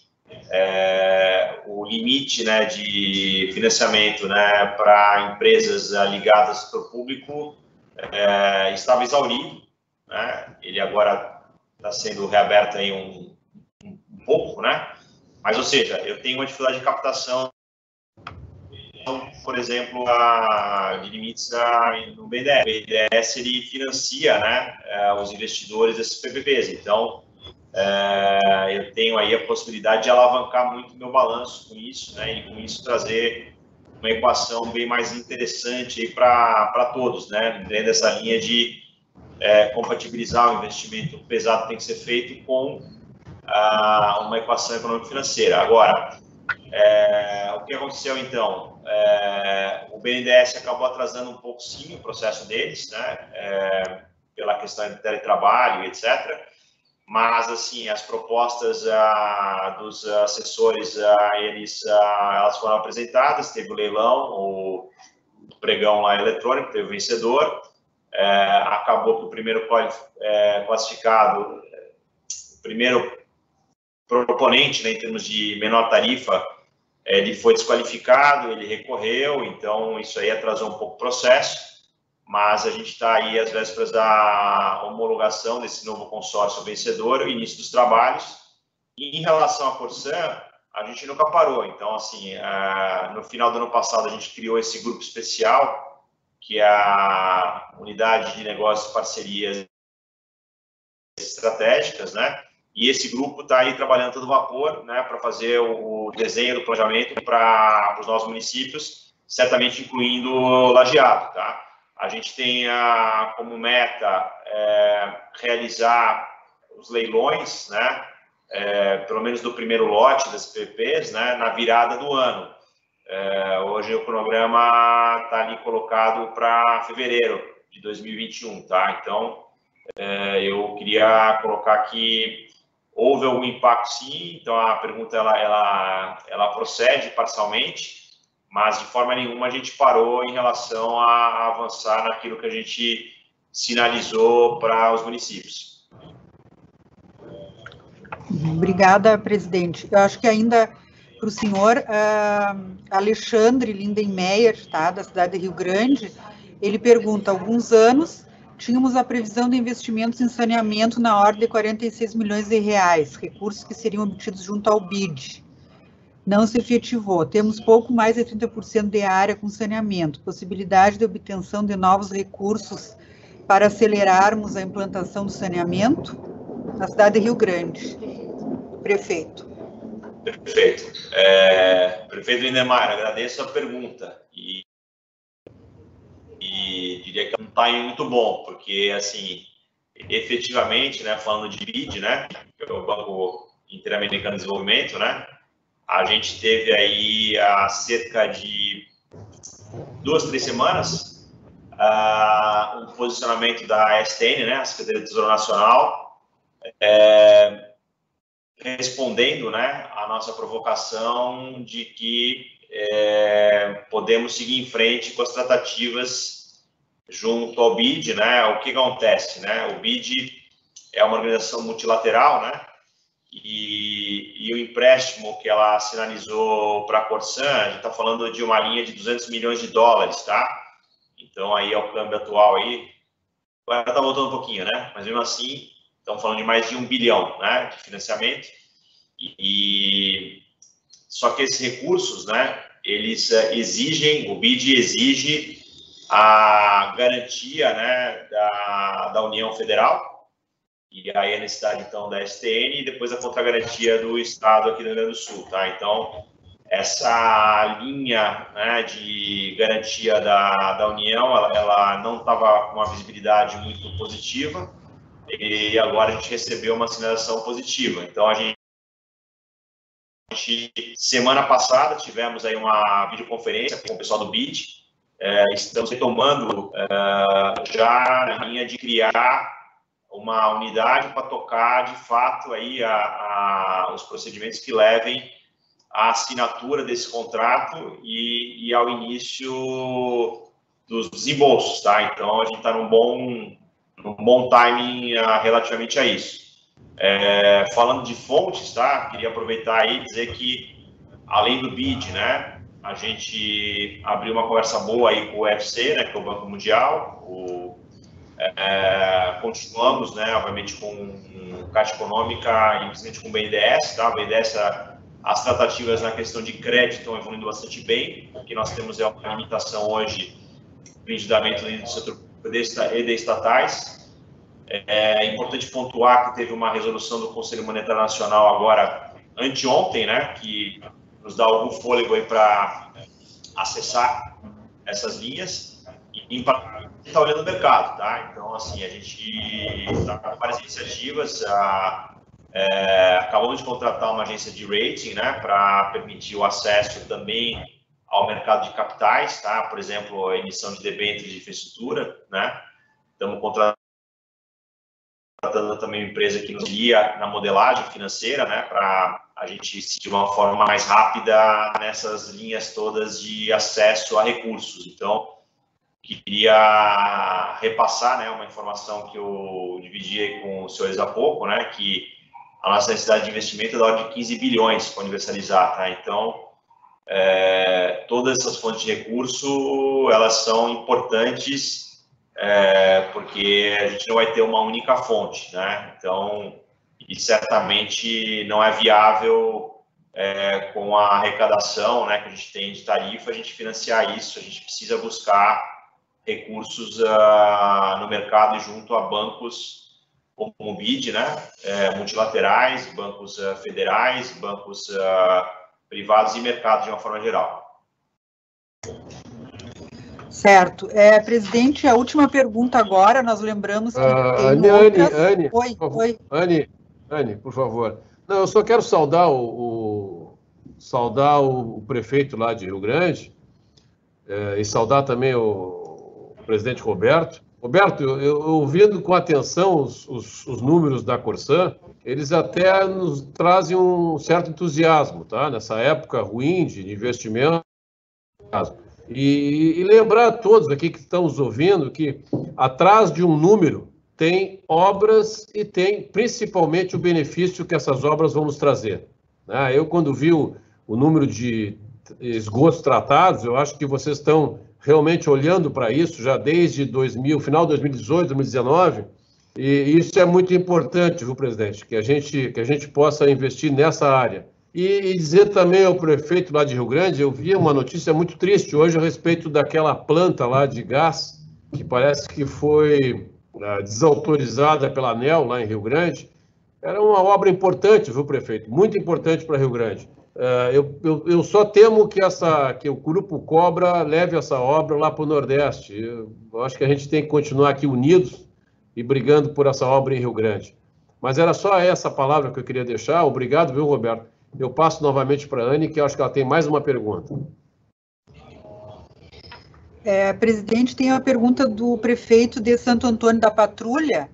o limite, né, de financiamento, né, para empresas ligadas para o público estava exaurido, né? Ele agora está sendo reaberto aí um pouco, né? Mas, ou seja, eu tenho uma dificuldade de captação, por exemplo, de limites no BNDES. O BNDES, ele financia, né, os investidores desses PPPs. Então, eu tenho aí a possibilidade de alavancar muito meu balanço com isso, né, e com isso trazer uma equação bem mais interessante para todos, né, dentro dessa linha de compatibilizar o investimento pesado que tem que ser feito com uma equação econômico-financeira. Agora, o que aconteceu então? O BNDES acabou atrasando um pouco, sim, o processo deles, né, pela questão de teletrabalho, etc. Mas, assim, as propostas dos assessores, elas foram apresentadas, teve o leilão, o pregão lá eletrônico, teve o vencedor, acabou que o primeiro classificado, o primeiro proponente, né, em termos de menor tarifa, ele foi desqualificado, ele recorreu, então isso aí atrasou um pouco o processo, mas a gente está aí às vésperas da homologação desse novo consórcio vencedor, o início dos trabalhos. E em relação à Corsã, a gente nunca parou. Então, assim, no final do ano passado, a gente criou esse grupo especial, que é a Unidade de Negócios e Parcerias Estratégicas, né? E esse grupo está aí trabalhando todo vapor, né, para fazer o desenho do planejamento para os nossos municípios, certamente incluindo Lajeado, tá? A gente tem como meta realizar os leilões, né, pelo menos do primeiro lote das PPPs, né, na virada do ano. Hoje o cronograma está ali colocado para fevereiro de 2021, tá? Então, eu queria colocar que houve algum impacto, sim. Então, a pergunta ela procede parcialmente, mas de forma nenhuma a gente parou em relação a avançar naquilo que a gente sinalizou para os municípios. Obrigada, presidente. Eu acho que ainda para o senhor Alexandre Lindenmeyer, tá, da cidade de Rio Grande, ele pergunta: há alguns anos tínhamos a previsão de investimentos em saneamento na ordem de 46 milhões de reais, recursos que seriam obtidos junto ao BID. Não se efetivou. Temos pouco mais de 30% de área com saneamento. Possibilidade de obtenção de novos recursos para acelerarmos a implantação do saneamento? Na cidade de Rio Grande. Prefeito. Perfeito. Prefeito Lindemeyer, agradeço a pergunta. E e diria que é um timing muito bom, porque, assim, efetivamente, né, falando de BID, né, que é o Banco Interamericano de Desenvolvimento, né, a gente teve aí há cerca de 2, 3 semanas um posicionamento da STN, né, a Secretaria do Tesouro Nacional, respondendo, né, a nossa provocação de que podemos seguir em frente com as tratativas junto ao BID, né? O que acontece, né? O BID é uma organização multilateral, né? E o empréstimo que ela sinalizou para a Corsan, a gente está falando de uma linha de 200 milhões de dólares, tá? Então, aí é o câmbio atual aí. Agora está voltando um pouquinho, né? Mas mesmo assim, estamos falando de mais de 1 bilhão, né? De financiamento. Só que esses recursos, né? Eles exigem, o BID exige a garantia, né? Da União Federal. E aí a necessidade, então, da STN e depois a contragarantia do Estado aqui do Rio Grande do Sul, tá? Então, essa linha, né, de garantia da União, ela não estava com uma visibilidade muito positiva e agora a gente recebeu uma sinalização positiva. Então, a gente, semana passada, tivemos aí uma videoconferência com o pessoal do BID, estamos retomando já a linha de criar uma unidade para tocar, de fato, aí os procedimentos que levem à assinatura desse contrato e ao início dos desembolsos, tá? Então, a gente está num bom timing relativamente a isso. Falando de fontes, tá? Queria aproveitar aí e dizer que, além do BID, né, a gente abriu uma conversa boa aí com o UFC, né, que é o Banco Mundial, continuamos, né, obviamente, com Caixa Econômica e principalmente com o BNDES, tá? O BNDES, as tratativas na questão de crédito estão evoluindo bastante bem. O que nós temos é uma limitação hoje do endividamento do setor e de estatais. É importante pontuar que teve uma resolução do Conselho Monetário Nacional agora, anteontem, né, que nos dá algum fôlego aí para acessar essas linhas e está olhando o mercado, tá? Então, assim, a gente está com várias iniciativas, acabamos de contratar uma agência de rating, né, para permitir o acesso também ao mercado de capitais, tá? Por exemplo, a emissão de debêntures de infraestrutura, né? Estamos contratando também uma empresa que nos guia na modelagem financeira, né, para a gente se de uma forma mais rápida nessas linhas todas de acesso a recursos. Então, queria repassar, né, uma informação que eu dividi aí com os senhores há pouco, né, que a nossa necessidade de investimento é da ordem de 15 bilhões para universalizar, tá? Então, todas essas fontes de recurso, elas são importantes, porque a gente não vai ter uma única fonte, né? Então, e certamente não é viável, com a arrecadação, né, que a gente tem de tarifa, a gente financiar isso, a gente precisa buscar recursos no mercado e junto a bancos como o BID, né, multilaterais, bancos federais, bancos privados e mercado de uma forma geral. Certo. Presidente, a última pergunta agora, nós lembramos que tem outras... Anne, Oi. Anne, por favor. Não, eu só quero saudar o prefeito lá de Rio Grande e saudar também o presidente Roberto. Roberto, eu ouvindo com atenção os números da Corsan, eles até nos trazem um certo entusiasmo, tá? Nessa época ruim de investimento. E lembrar a todos aqui que estão nos ouvindo que atrás de um número tem obras e tem principalmente o benefício que essas obras vão nos trazer. Eu, quando vi o número de esgotos tratados, eu acho que vocês estão realmente olhando para isso já desde final de 2018, 2019, e isso é muito importante, viu, presidente, que a gente possa investir nessa área. E dizer também ao prefeito lá de Rio Grande, eu vi uma notícia muito triste hoje a respeito daquela planta lá de gás, que parece que foi desautorizada pela ANEEL lá em Rio Grande. Era uma obra importante, viu, prefeito? Muito importante para Rio Grande. Eu só temo que o Grupo Cobra leve essa obra lá para o Nordeste. Eu acho que a gente tem que continuar aqui unidos e brigando por essa obra em Rio Grande. Mas era só essa palavra que eu queria deixar. Obrigado, viu, Roberto? Eu passo novamente para a Anne, que eu acho que ela tem mais uma pergunta. Presidente, tem uma pergunta do prefeito de Santo Antônio da Patrulha.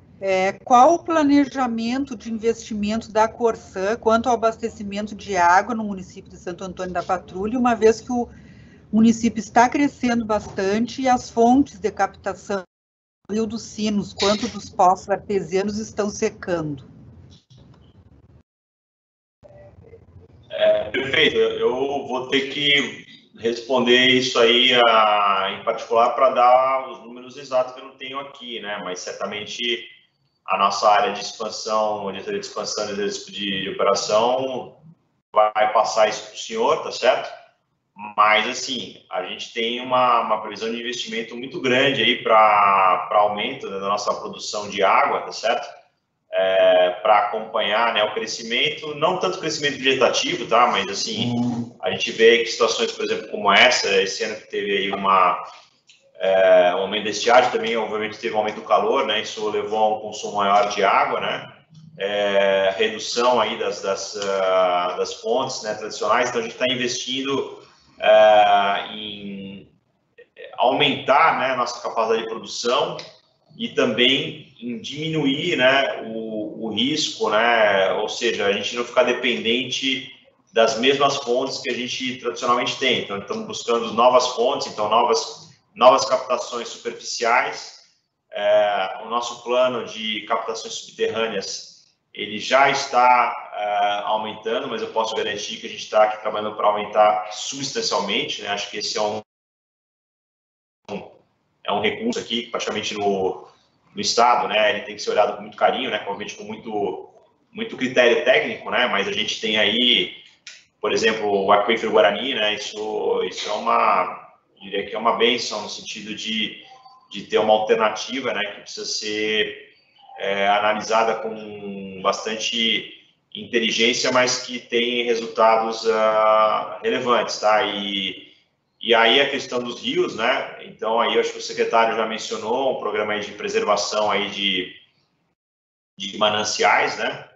Qual o planejamento de investimento da Corsã quanto ao abastecimento de água no município de Santo Antônio da Patrulha, uma vez que o município está crescendo bastante e as fontes de captação do Rio dos Sinos quanto dos poços artesianos estão secando? Perfeito, eu vou ter que responder isso aí em particular para dar os números exatos que eu não tenho aqui, né? Mas certamente a nossa área de expansão, a diretoria de expansão de operação vai passar isso para o senhor, tá certo? Mas, assim, a gente tem uma previsão de investimento muito grande aí para aumento, né, da nossa produção de água, tá certo? Para acompanhar, né, o crescimento, não tanto o crescimento vegetativo, tá? Mas, assim, a gente vê que situações, por exemplo, como esse ano que teve aí um aumento da estiagem, também, obviamente, teve um aumento do calor, né? Isso levou a um consumo maior de água, né? Redução aí das fontes, né, tradicionais. Então, a gente está investindo em aumentar, né, a nossa capacidade de produção e também em diminuir, né, o risco, né? Ou seja, a gente não ficar dependente das mesmas fontes que a gente tradicionalmente tem. Então, estamos buscando novas fontes, então novas captações superficiais. O nosso plano de captações subterrâneas, ele já está aumentando, mas eu posso garantir que a gente está aqui trabalhando para aumentar substancialmente, né? Acho que esse é um recurso aqui, praticamente no Estado, né? Ele tem que ser olhado com muito carinho, né? Provavelmente com muito critério técnico, né? Mas a gente tem aí, por exemplo, o Aquífero Guarani, né? Isso eu diria que é uma bênção no sentido de ter uma alternativa, né? Que precisa ser analisada com bastante inteligência, mas que tem resultados relevantes, tá? E aí a questão dos rios, né? Então aí eu acho que o secretário já mencionou um programa aí de preservação aí de mananciais, né?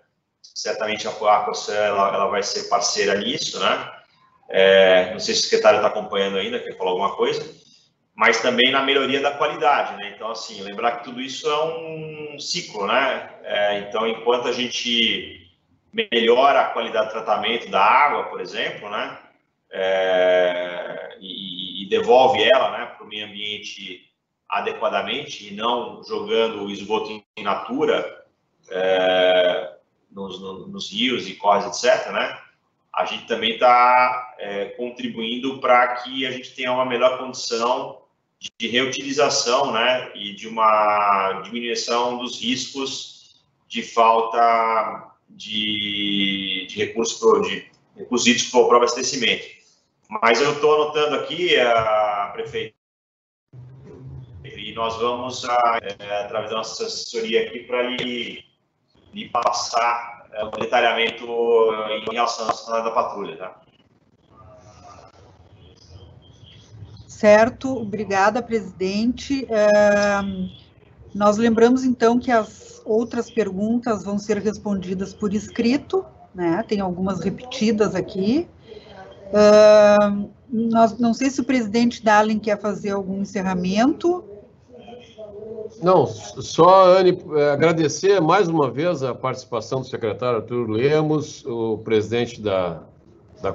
Certamente a Corsã ela vai ser parceira nisso, né? Não sei se o secretário está acompanhando ainda, quer falar alguma coisa, mas também na melhoria da qualidade, né? Então, assim, lembrar que tudo isso é um ciclo, né? Então, enquanto a gente melhora a qualidade de tratamento da água, por exemplo, né? E devolve ela, né, para o meio ambiente adequadamente e não jogando o esgoto in natura nos rios e córregos, etc., né? A gente também está contribuindo para que a gente tenha uma melhor condição de reutilização, né, e de uma diminuição dos riscos de falta de recursos hídricos para o próprio abastecimento. Mas eu estou anotando aqui, prefeito, e nós vamos, através da nossa assessoria aqui, para lhe passar o detalhamento em relação à Santo da Patrulha, tá? Certo, obrigada, presidente. Nós lembramos, então, que as outras perguntas vão ser respondidas por escrito, né? Tem algumas repetidas aqui. Não sei se o presidente Dahlen quer fazer algum encerramento. Não, só, Anne, agradecer mais uma vez a participação do secretário Arthur Lemos, o presidente da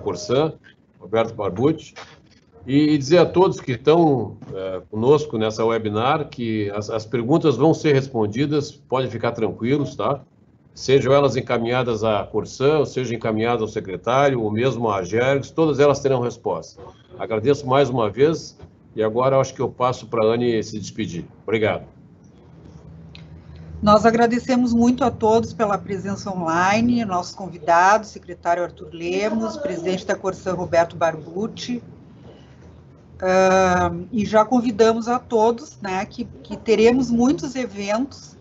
Corsã, Roberto Barbucci, e dizer a todos que estão conosco nessa webinar que as perguntas vão ser respondidas, podem ficar tranquilos, tá? Sejam elas encaminhadas à Corsã, ou sejam encaminhadas ao secretário, ou mesmo à Gergs, todas elas terão resposta. Agradeço mais uma vez e agora acho que eu passo para a Anne se despedir. Obrigado. Nós agradecemos muito a todos pela presença online, nossos convidados, secretário Arthur Lemos, presidente da Corsã, Roberto Barbucci, e já convidamos a todos, né, que teremos muitos eventos,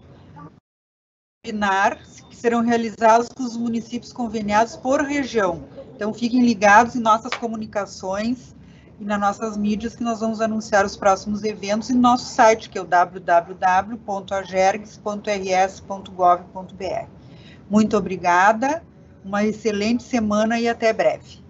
webinars, que serão realizados com os municípios conveniados por região. Então, fiquem ligados em nossas comunicações e nas nossas mídias, que nós vamos anunciar os próximos eventos, e no nosso site, que é o www.agergs.rs.gov.br. Muito obrigada, uma excelente semana e até breve.